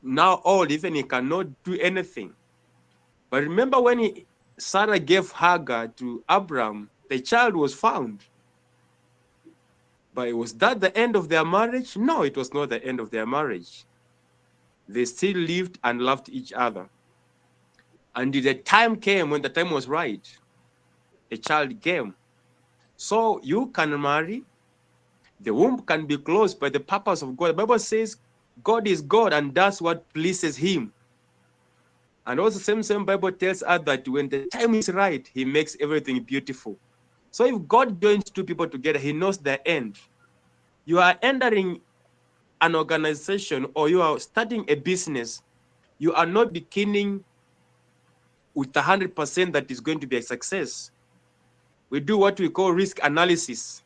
now old, even he cannot do anything. But remember when Sarah gave Hagar to Abraham, the child was found. But was that the end of their marriage? No, it was not the end of their marriage. They still lived and loved each other. And the time came when the time was right. A child came. So you can marry. The womb can be closed by the purpose of God. The Bible says God is God and does what pleases him. And also same Bible tells us that when the time is right, he makes everything beautiful. So if God joins two people together, he knows the end. You are entering an organization or you are starting a business. You are not beginning with 100% that is going to be a success. We do what we call risk analysis.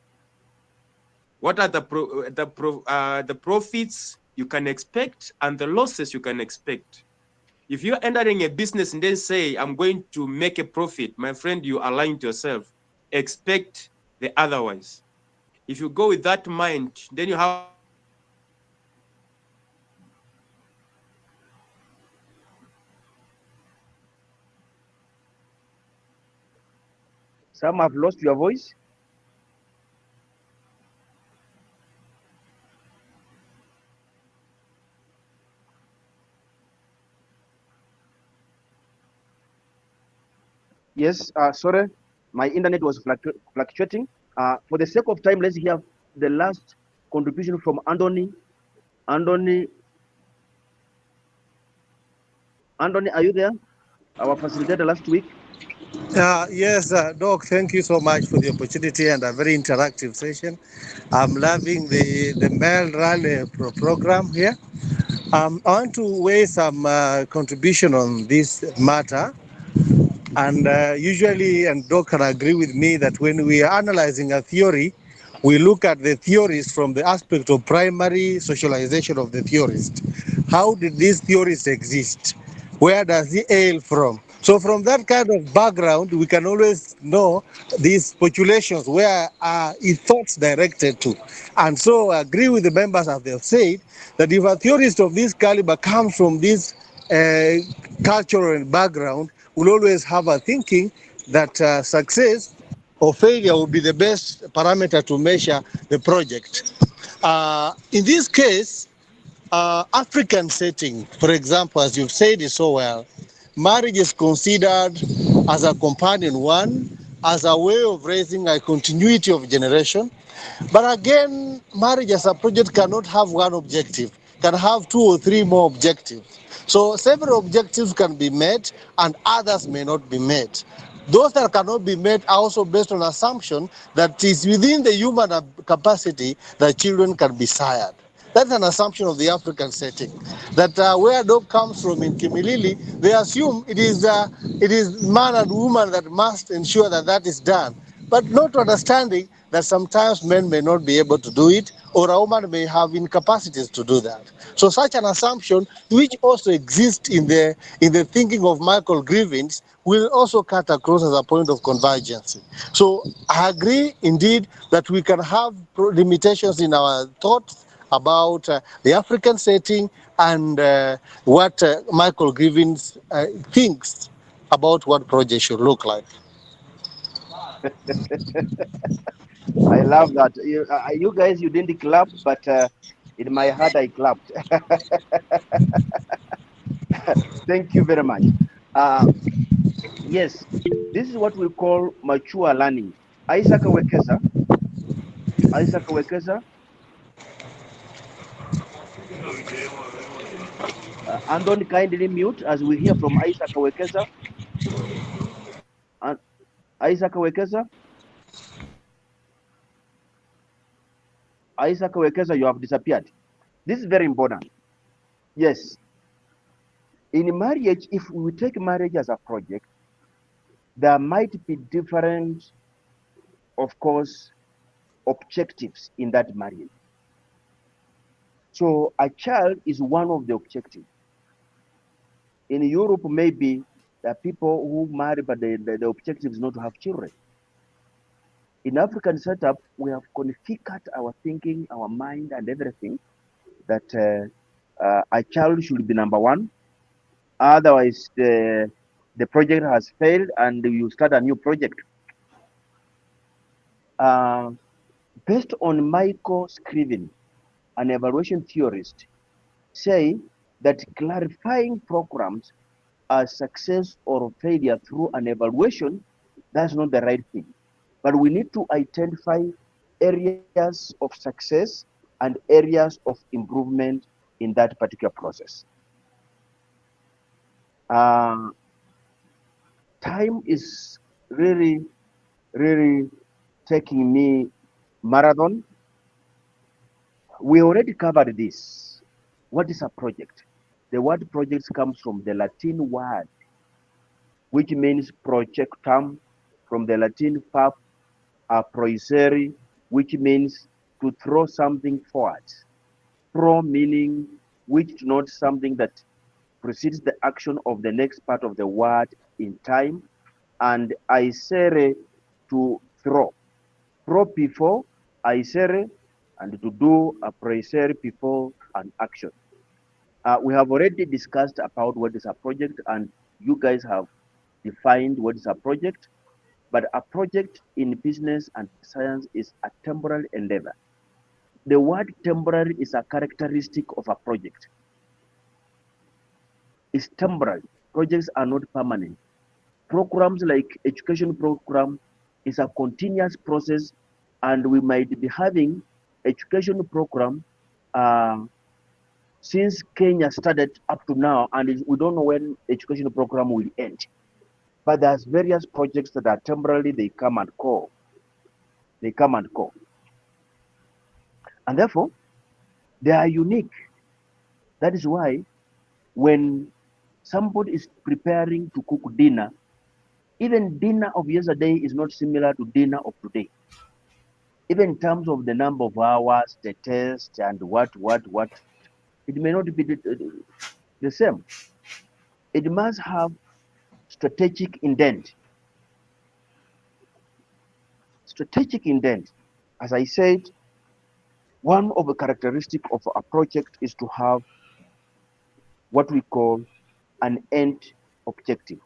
What are the profits you can expect and the losses you can expect? If you're entering a business and then say, I'm going to make a profit, my friend, you are lying to yourself. Expect the otherwise. If you go with that mind, then you have Some have lost your voice. Yes, sorry, my internet was fluctuating. For the sake of time, let's hear the last contribution from Anthony. Anthony, are you there? Our facilitator last week. Yes, Doc, thank you so much for the opportunity and a very interactive session. I'm loving the Mel Rally program here. I want to weigh some contribution on this matter. And usually, and Doc can agree with me, that when we are analyzing a theory, we look at the theories from the aspect of primary socialization of the theorist. How did these theories exist? Where does it hail from? So from that kind of background, we can always know these populations, where are its thoughts directed to. And so I agree with the members as they have said, that if a theorist of this caliber comes from this cultural background, will always have a thinking that success or failure will be the best parameter to measure the project. In this case, African setting, for example, as you've said it so well, marriage is considered as a companion one, as a way of raising a continuity of generation. But again, marriage as a project cannot have one objective, can have 2 or 3 more objectives. So several objectives can be met and others may not be met. Those that cannot be met are also based on assumption that it is within the human capacity that children can be sired. That's an assumption of the African setting. That where dog comes from in Kimilili, they assume it is man and woman that must ensure that that is done, but not understanding that sometimes men may not be able to do it, or a woman may have incapacities to do that. So such an assumption, which also exists in the thinking of Michael Griffiths, will also cut across as a point of convergence. So I agree indeed that we can have limitations in our thoughts about the African setting and what Michael Griffiths thinks about what project should look like. I love that. You guys, you didn't clap, but In my heart, I clapped. Thank you very much. Yes, this is what we call mature learning. Isaac Wekesa. Isaac Wekesa. Andon, kindly mute as we hear from Isaac Wekesa. Isaac Wekesa. Isaac Wekesa, you have disappeared. This is very important. Yes. In marriage, if we take marriage as a project, there might be different, of course, objectives in that marriage. So a child is one of the objectives. In Europe, maybe there are people who marry, but the objective is not to have children. In African setup, we have configured our thinking, our mind, and everything that a child should be number one. Otherwise, the project has failed and you start a new project. Based on Michael Scriven, an evaluation theorist, say that clarifying programs as success or failure through an evaluation, that's not the right thing. But we need to identify areas of success and areas of improvement in that particular process. Time is really taking me marathon. We already covered this. What is a project? The word project comes from the Latin word, which means projectum, from the Latin verb proisere, which means to throw something forward. Pro meaning which denotes something that precedes the action of the next part of the word in time, and aisere, to throw. Pro before, aisere, and to do a proisere before an action. We have already discussed about what is a project, and you guys have defined what is a project. But a project in business and science is a temporary endeavor. The word temporary is a characteristic of a project. It's temporary. Projects are not permanent. Programs like education program is a continuous process, and we might be having education program since Kenya started up to now, and we don't know when education program will end. But there's various projects that are temporarily, they come and go. They come and go. And therefore, they are unique. That is why when somebody is preparing to cook dinner, even dinner of yesterday is not similar to dinner of today. Even in terms of the number of hours, the taste, and what, it may not be the same. It must have strategic intent. Strategic intent. As I said, one of the characteristics of a project is to have what we call an end objective.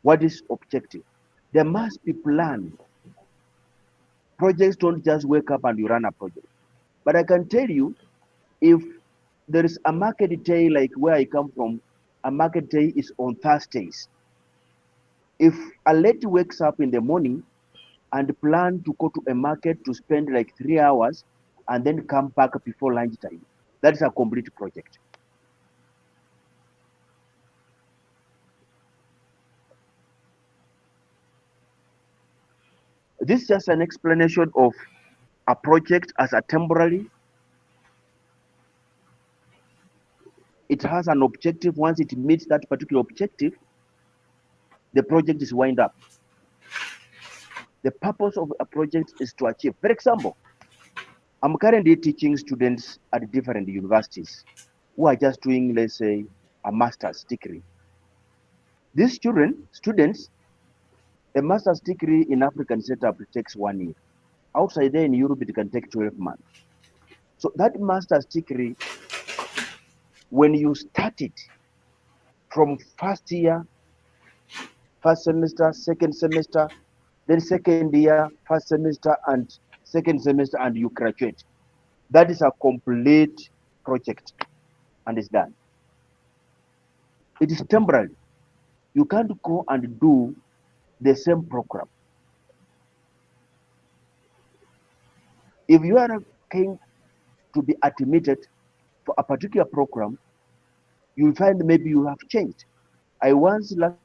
What is objective? There must be plan. Projects don't just wake up and you run a project. But I can tell you, if there is a market day like where I come from, a market day is on Thursdays. If a lady wakes up in the morning and plan to go to a market to spend like 3 hours and then come back before lunchtime, that is a complete project. This is just an explanation of a project as a temporary. It has an objective. Once it meets that particular objective, the project is wind up. The purpose of a project is to achieve. For example, I'm currently teaching students at different universities who are just doing, let's say, a master's degree. These students, a master's degree in African setup takes 1 year. Outside there in Europe, it can take 12 months. So that master's degree, when you start it from first year, first semester, second semester, then second year, first semester, and second semester, and you graduate. That is a complete project and it's done. It is temporary. You can't go and do the same program. If you are going to be admitted for a particular program, you'll find maybe you have changed. I once last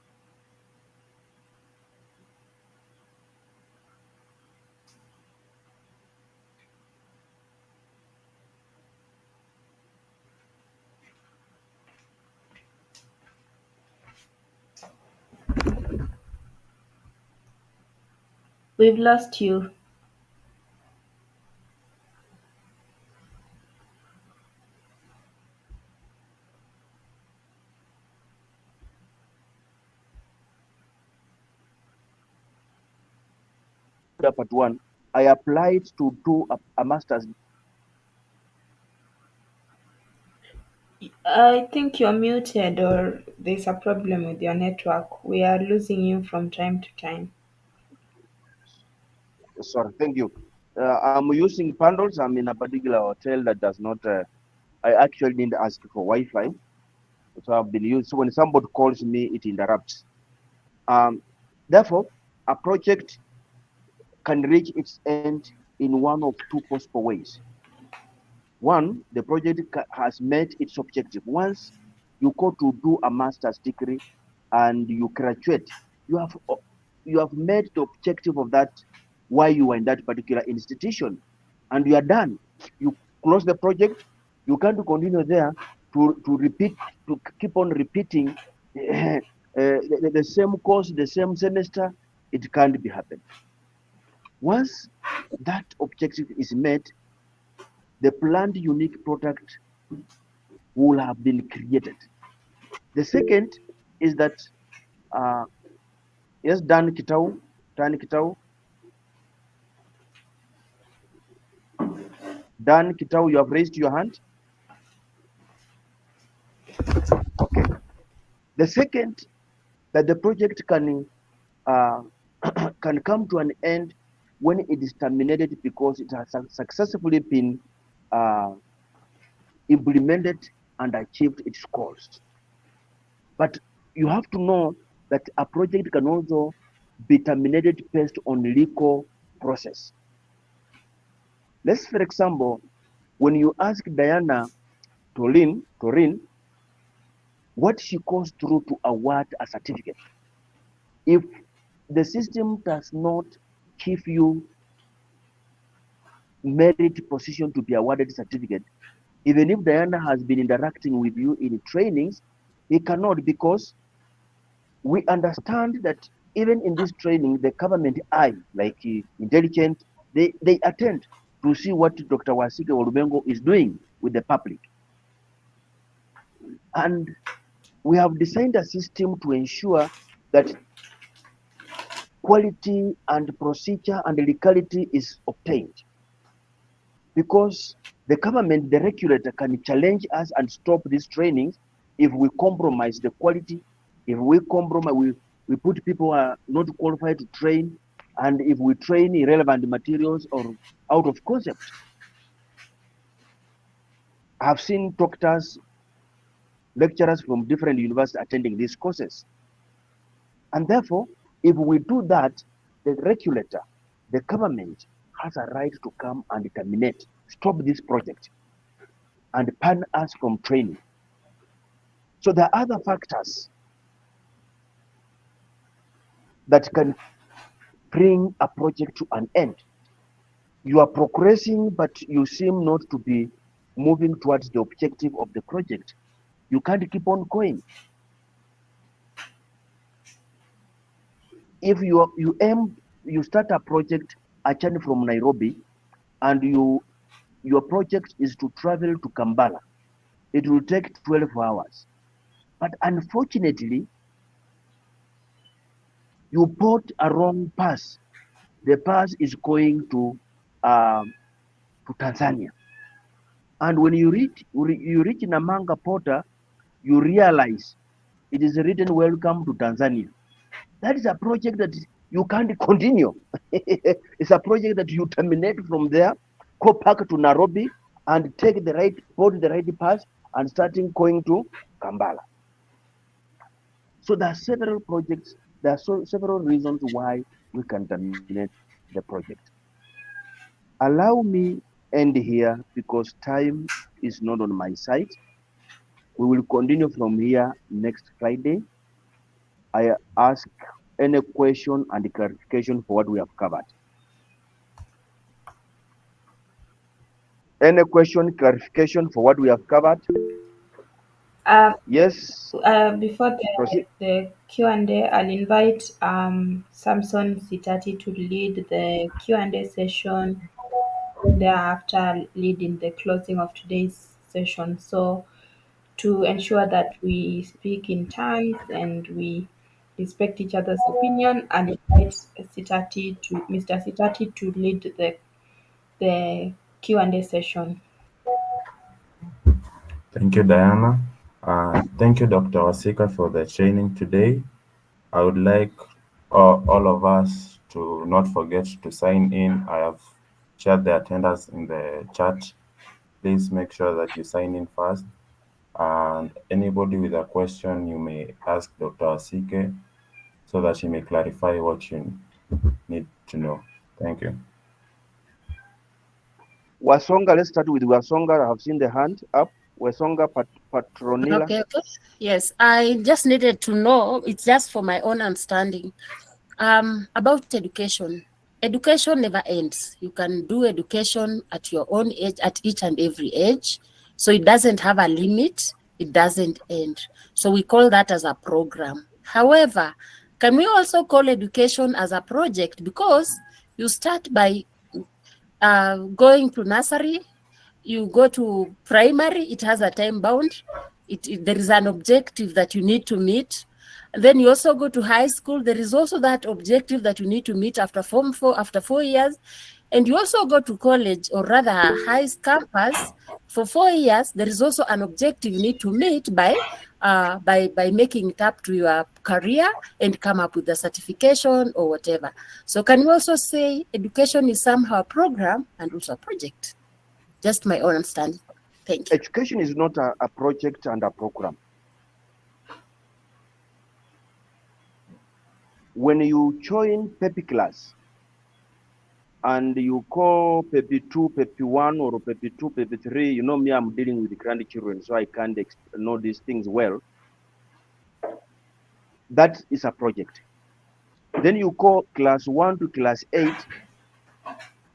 We've lost you. part one, I applied to do a master's. I think you're muted or there's a problem with your network. We are losing you from time to time. Sorry, thank you. I'm using bundles. I'm in a particular hotel that does not. I actually didn't ask for Wi-Fi, so I've been used. So when somebody calls me, it interrupts. Therefore, a project can reach its end in one of two possible ways. One, the project has met its objective. Once you go to do a master's degree and you graduate, you have met the objective of that, why you are in that particular institution, and you are done. You close the project. You can't continue there to keep on repeating the same course, the same semester. It can't be happened. Once that objective is met, the planned unique product will have been created. The second is that, yes, Dan Kitau. Dan Kitau, you have raised your hand. Okay. The second, that the project can come to an end when it is terminated because it has successfully been implemented and achieved its goals. But you have to know that a project can also be terminated based on legal process. Let's, for example, when you ask Diana Torin what she goes through to award a certificate, if the system does not give you merit position to be awarded certificate, even if Diana has been interacting with you in trainings, he cannot, because we understand that even in this training, the government eye, like intelligent, they attend to see what Dr. Wasike Olubengo is doing with the public. And we have designed a system to ensure that quality and procedure and legality is obtained. Because the government, the regulator, can challenge us and stop these trainings if we compromise the quality, if we compromise, we put people who are not qualified to train, and if we train irrelevant materials or out of concept. I've seen doctors, lecturers from different universities attending these courses. And therefore, if we do that, the regulator, the government, has a right to come and terminate, stop this project, and ban us from training. So there are other factors that can bring a project to an end. You are progressing, but you seem not to be moving towards the objective of the project. You can't keep on going. If you start a project actually from Nairobi, and your project is to travel to Kampala, it will take 12 hours. But unfortunately, you bought a wrong pass. The pass is going to Tanzania. And when you reach Namanga Porter, you realize it is written "Welcome to Tanzania." That is a project that you can't continue. It's a project that you terminate from there, go back to Nairobi, and take the right path and starting going to Kampala. So there are several projects, there are several reasons why we can terminate the project. Allow me end here because time is not on my side. We will continue from here next Friday. I ask any question and clarification for what we have covered. Any question, clarification for what we have covered? Yes. Before the Q&A, I'll invite Samson Sitati to lead the Q&A session, thereafter leading the closing of today's session. So to ensure that we speak in turns and we respect each other's opinion, and invite Mr. Sitati to lead the Q&A session. Thank you, Diana. Thank you, Dr. Wasika, for the training today. I would like all of us to not forget to sign in. I have shared the attendance in the chat. Please make sure that you sign in first. And anybody with a question, you may ask Dr. Wasika so that she may clarify what you need to know. Thank you. Wasonga, let's start with Wasonga. I have seen the hand up. Wasonga Patronila. Okay. Yes, I just needed to know, it's just for my own understanding, about education. Education never ends. You can do education at your own age, at each and every age. So it doesn't have a limit. It doesn't end. So we call that as a program. However, can we also call education as a project? Because you start by going to nursery, you go to primary, it has a time bound. There is an objective that you need to meet. And then you also go to high school. There is also that objective that you need to meet after Form 4, after 4 years. And you also go to college, or rather high campus, for 4 years. There is also an objective you need to meet by making it up to your career and come up with a certification or whatever. So can we also say education is somehow a program and also a project? Just my own understanding. Thank you. Education is not a project and a program. When you join PEPI class and you call PEPI 2, PEPI 1, or PEPI 2, PEPI 3, you know me, I'm dealing with the grandchildren, so I can't know these things well. That is a project. Then you call class 1 to class 8.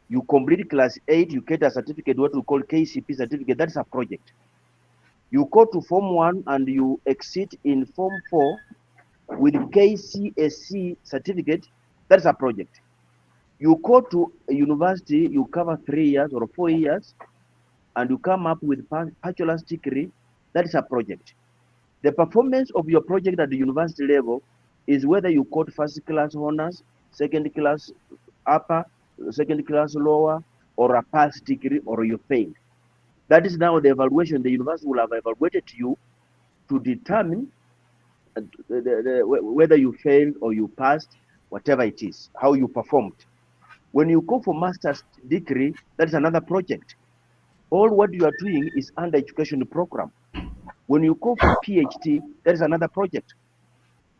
You complete class 8, you get a certificate, what we call KCP certificate. That's a project. You go to Form 1 and you exit in Form 4 with KCSE certificate. That's a project. You go to a university, you cover 3 years or 4 years, and you come up with bachelor's degree. That is a project. The performance of your project at the university level is whether you got first class honors, second class upper, second class lower, or a pass degree, or you failed. That is now the evaluation. The university will have evaluated you to determine whether you failed or you passed, whatever it is, how you performed. When you go for master's degree, that is another project. All what you are doing is under education program. When you go for PhD, that is another project.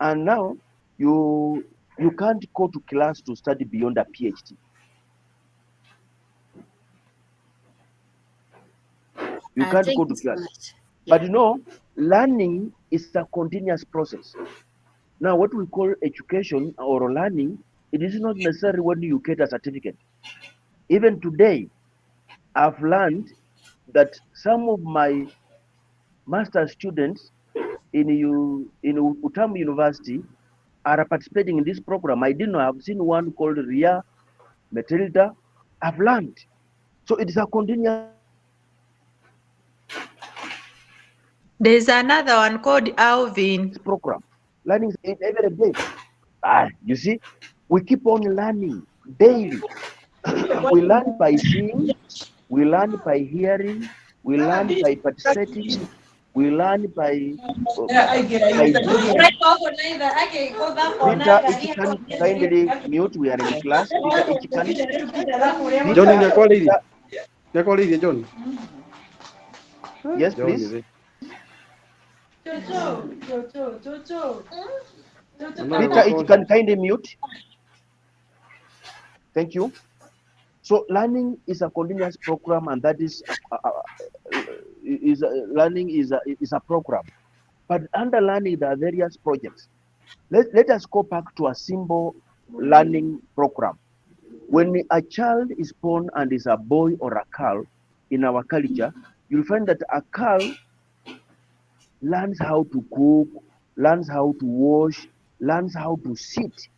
And now you can't go to class to study beyond a PhD. You can't go to class. But you know, learning is a continuous process. Now, what we call education or learning, it is not necessary when you get a certificate. Even today, I've learned that some of my master students in Utamu University are participating in this program. I didn't know. I've seen one called Ria Matilda. I've learned. So it is a continuous. There's another one called Alvin. Program. Learning every day. You see, we keep on learning daily. We learn by seeing, we learn by hearing, we learn by participating, we learn by doing. Peter, if you can kindly mute, we are in class. Peter, if you can. John, in your colleague. Your colleague, John. Yes, please. Peter, if you can kindly mute. Thank you. So learning is a continuous program, and that is learning is a program. But under learning, there are various projects. Let us go back to a simple learning program. When a child is born and is a boy or a girl in our culture, you'll find that a girl learns how to cook, learns how to wash, learns how to sit,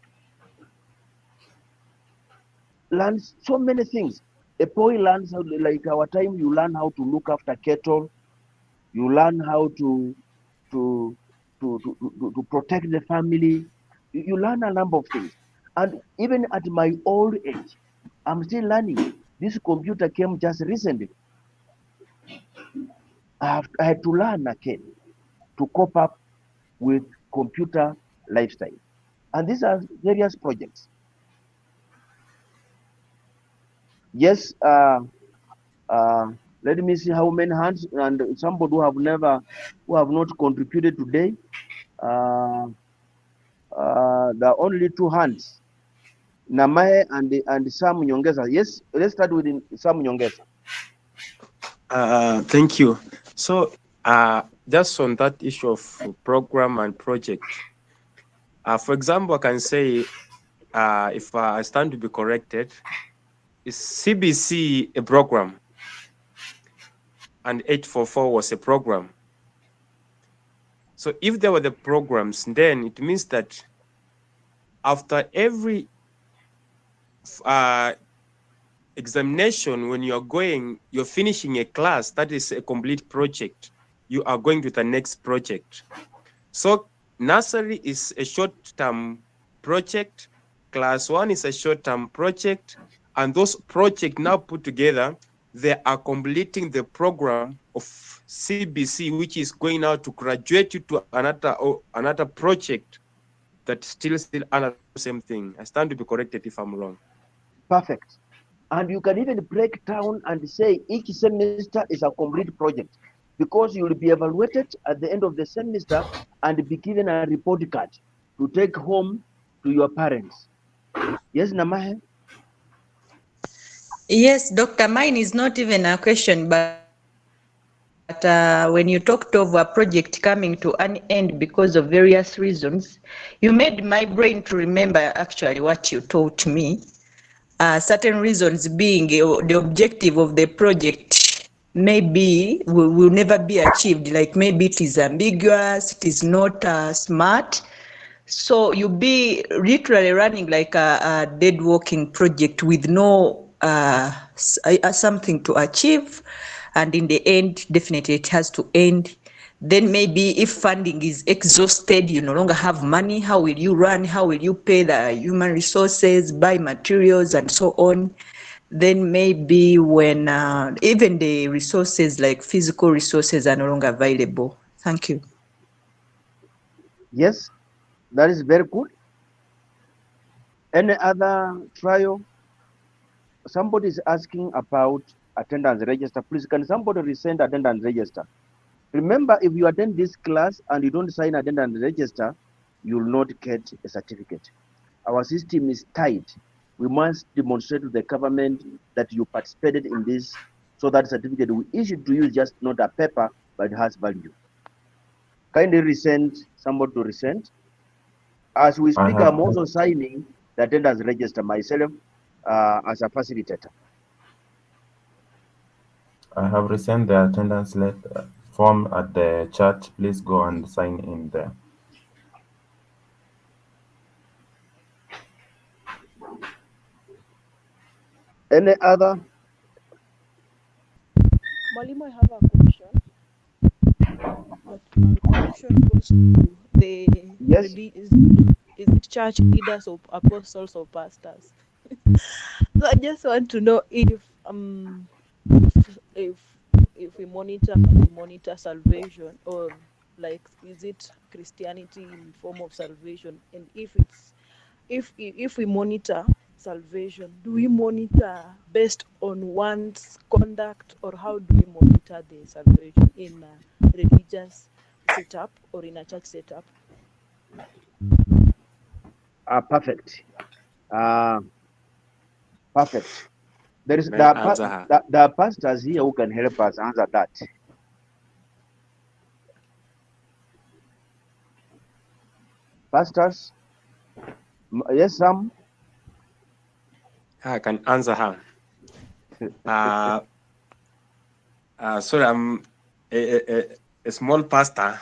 learns so many things. A boy learns how, like our time, you learn how to look after kettle, you learn how to protect the family. You learn a number of things. And even at my old age, I'm still learning. This computer came just recently. I had to learn again to cope up with computer lifestyle. And these are various projects. Yes, let me see how many hands, and somebody who have not contributed today. There are only 2 hands, Namae and Sam Nyongeza. Yes, let's start with Sam Nyongeza. Thank you. So, just on that issue of program and project, for example, I can say, if I stand to be corrected, is CBC a program and 844 was a program. So if there were the programs, then it means that after every examination, when you're finishing a class, that is a complete project, you are going to the next project. So nursery is a short-term project, class 1 is a short-term project, and those projects now put together, they are completing the program of CBC, which is going now to graduate you to another project that still under the same thing. I stand to be corrected if I'm wrong. Perfect. And you can even break down and say each semester is a complete project, because you will be evaluated at the end of the semester and be given a report card to take home to your parents. Yes, Namahe? Yes, Doctor, mine is not even a question, but when you talked of a project coming to an end because of various reasons, you made my brain to remember actually what you taught me. Certain reasons being the objective of the project maybe will never be achieved, like maybe it is ambiguous, it is not smart. So you'll be literally running like a dead walking project with no something to achieve, and in the end definitely it has to end. Then maybe if funding is exhausted, you no longer have money, how will you run, how will you pay the human resources, buy materials and so on? Then maybe when even the resources like physical resources are no longer available. Thank you. Yes, that is very good. Any other trial? Somebody is asking about attendance register. Please, can somebody resend attendance register? Remember, if you attend this class and you don't sign attendance register, you will not get a certificate. Our system is tight. We must demonstrate to the government that you participated in this, so that certificate we issue to you just not a paper, but it has value. Kindly resend, somebody to resend. As we speak, I'm also signing the attendance register myself as a facilitator. I have resent the attendance letter form at the chat. Please go and sign in there. Any other? Mwalimu, I have a question. But my question goes to the is it church leaders or apostles or pastors? So I just want to know if we monitor salvation, or like is it Christianity in form of salvation, and if we monitor salvation? Do we monitor based on one's conduct, or how do we monitor the salvation in a religious setup or in a church setup? Perfect. Perfect. There is May there I are, answer her? there are pastors here who can help us answer that. Pastors? Yes, Sam? I can answer her. Sorry, I'm a small pastor.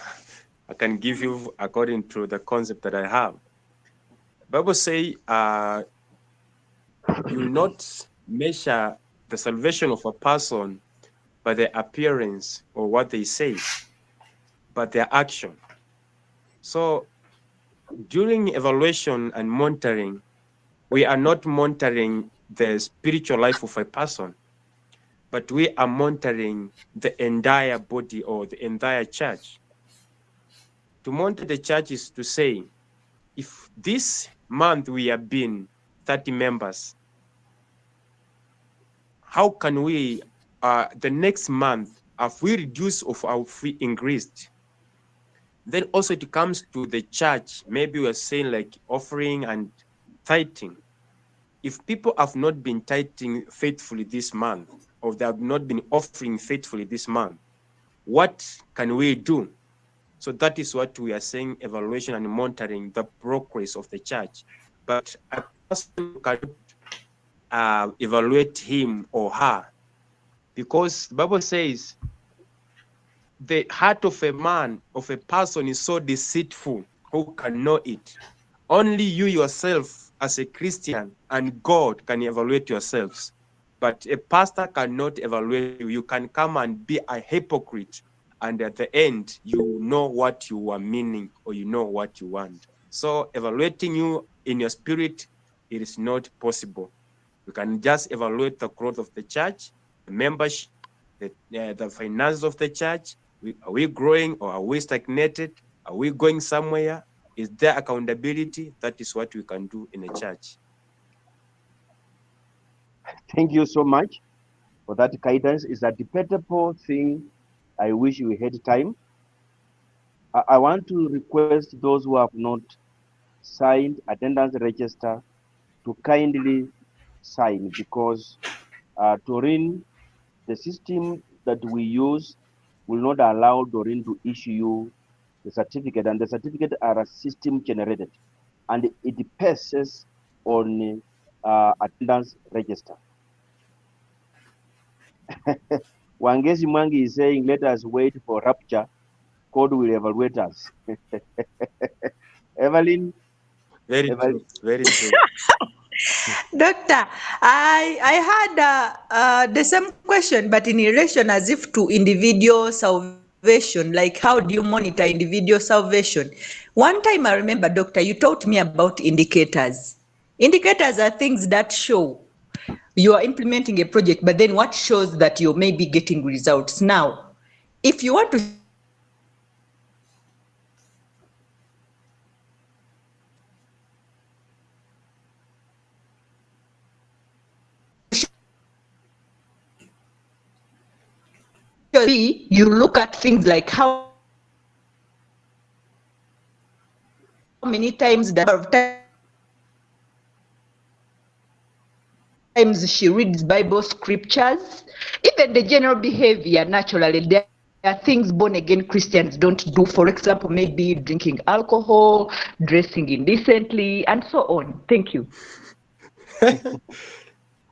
I can give you according to the concept that I have. Bible say you not measure the salvation of a person by their appearance or what they say, but their action. So during evaluation and monitoring, we are not monitoring the spiritual life of a person, but we are monitoring the entire body or the entire church. To monitor the church is to say, if this month we have been 30 members, how can we, the next month, have we reduced or have we increased? Then also it comes to the church, maybe we are saying like offering and tithing. If people have not been tithing faithfully this month, or they have not been offering faithfully this month, what can we do? So that is what we are saying, evaluation and monitoring the progress of the church. But a person cannot evaluate him or her, because the Bible says the heart of a man, of a person, is so deceitful, who can know it? Only you yourself as a Christian and God can evaluate yourselves. But a pastor cannot evaluate you. You can come and be a hypocrite, and at the end, you know what you are meaning, or you know what you want. So evaluating you in your spirit, it is not possible. You can just evaluate the growth of the church, the membership, the finances of the church. Are we growing or are we stagnated? Are we going somewhere? Is there accountability? That is what we can do in a church. Thank you so much for that guidance. It's a debatable thing. I wish we had time. I want to request those who have not signed attendance register to kindly sign, because Doreen, the system that we use will not allow Doreen to issue you the certificate, and the certificate are system generated, and it passes on attendance register. Wangezi Mwangi is saying, let us wait for rapture. God will evaluate us. Evelyn? Very true. Very true. Doctor, I had the same question, but in relation as if to individual salvation, like how do you monitor individual salvation? One time I remember, Doctor, you taught me about indicators. Indicators are things that show you are implementing a project, but then what shows that you may be getting results. Now, if you want to you look at things like how many times the number of times she reads Bible scriptures, even the general behavior. Naturally, there are things born again Christians don't do. For example, maybe drinking alcohol, dressing indecently, and so on. Thank you.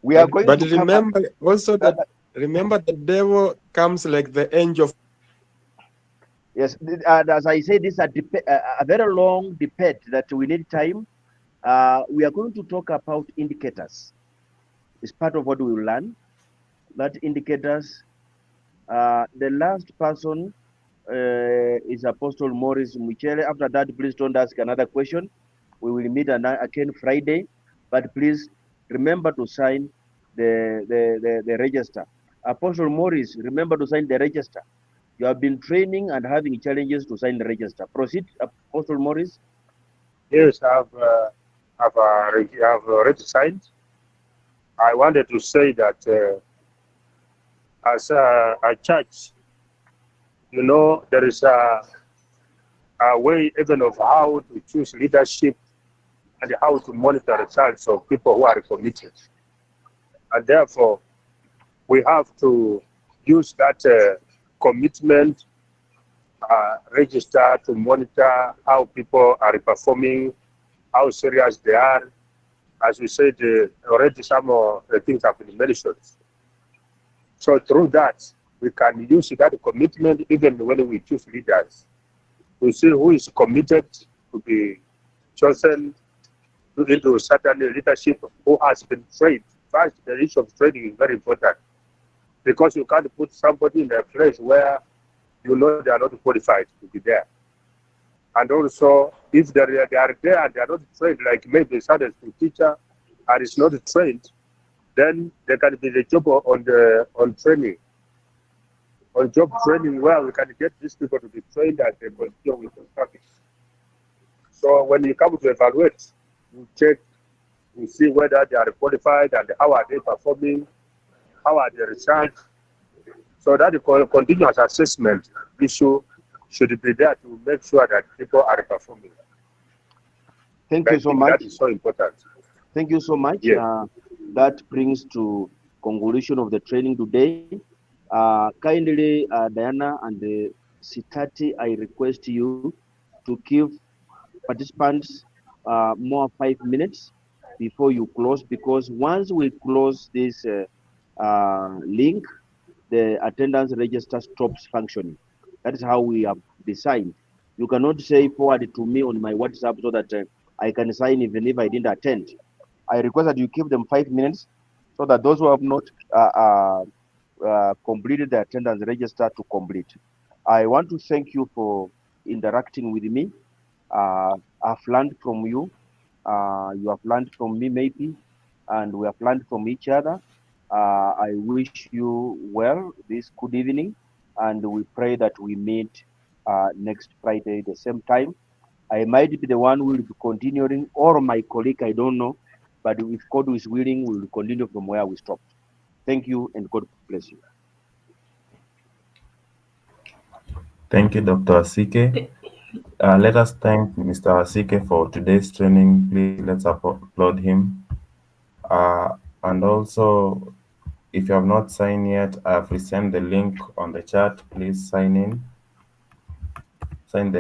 We are going but to remember also that remember the devil comes like the angel. Yes, as I said, this is a very long debate that we need time. We are going to talk about indicators. It's part of what we will learn. That indicators. The last person is Apostle Maurice Michele. After that, please don't ask another question. We will meet again Friday, but please remember to sign the register. Apostle Maurice, remember to sign the register. You have been training and having challenges to sign the register. Proceed, Apostle Maurice. Yes, I've already signed. I wanted to say that as a church, you know, there is a way even of how to choose leadership and how to monitor results of people who are committed. And therefore, we have to use that commitment register to monitor how people are performing, how serious they are. As we said, already some of the things have been mentioned. So through that, we can use that commitment even when we choose leaders. We see who is committed to be chosen into certain leadership, who has been trained. First, the issue of training is very important because you can't put somebody in a place where you know they are not qualified to be there. And also, if they are there and they are not trained, like maybe a Sunday school teacher and is not trained, then there can be the job on training, on job training, where we can get these people to be trained and they continue with the service. So when you come to evaluate, you check, you see whether they are qualified and how are they performing, how are the results. So that the continuous assessment issue should be there to make sure that people are performing. Thank you so much. That is so important. Thank you so much. Yes. That brings to conclusion of the training today. Kindly, Diana and Sitati, I request you to give participants more 5 minutes before you close, because once we close this link, the attendance register stops functioning. That is how we have designed. You cannot say forward to me on my WhatsApp so that I can sign even if I didn't attend. I request that you give them 5 minutes so that those who have not completed the attendance register to complete. I want to thank you for interacting with me. I've learned from you. You have learned from me maybe, and we have learned from each other. I wish you well this good evening, and we pray that we meet next Friday the same time. I might be the one who will be continuing, or my colleague, I don't know, but if God is willing, we will continue from where we stopped. Thank you, and God bless you. Thank you, Dr. Asike. Let us thank Mr. Asike for today's training. Please let's applaud him. And also, if you have not signed yet, I have resent the link on the chat. Please sign in. Sign the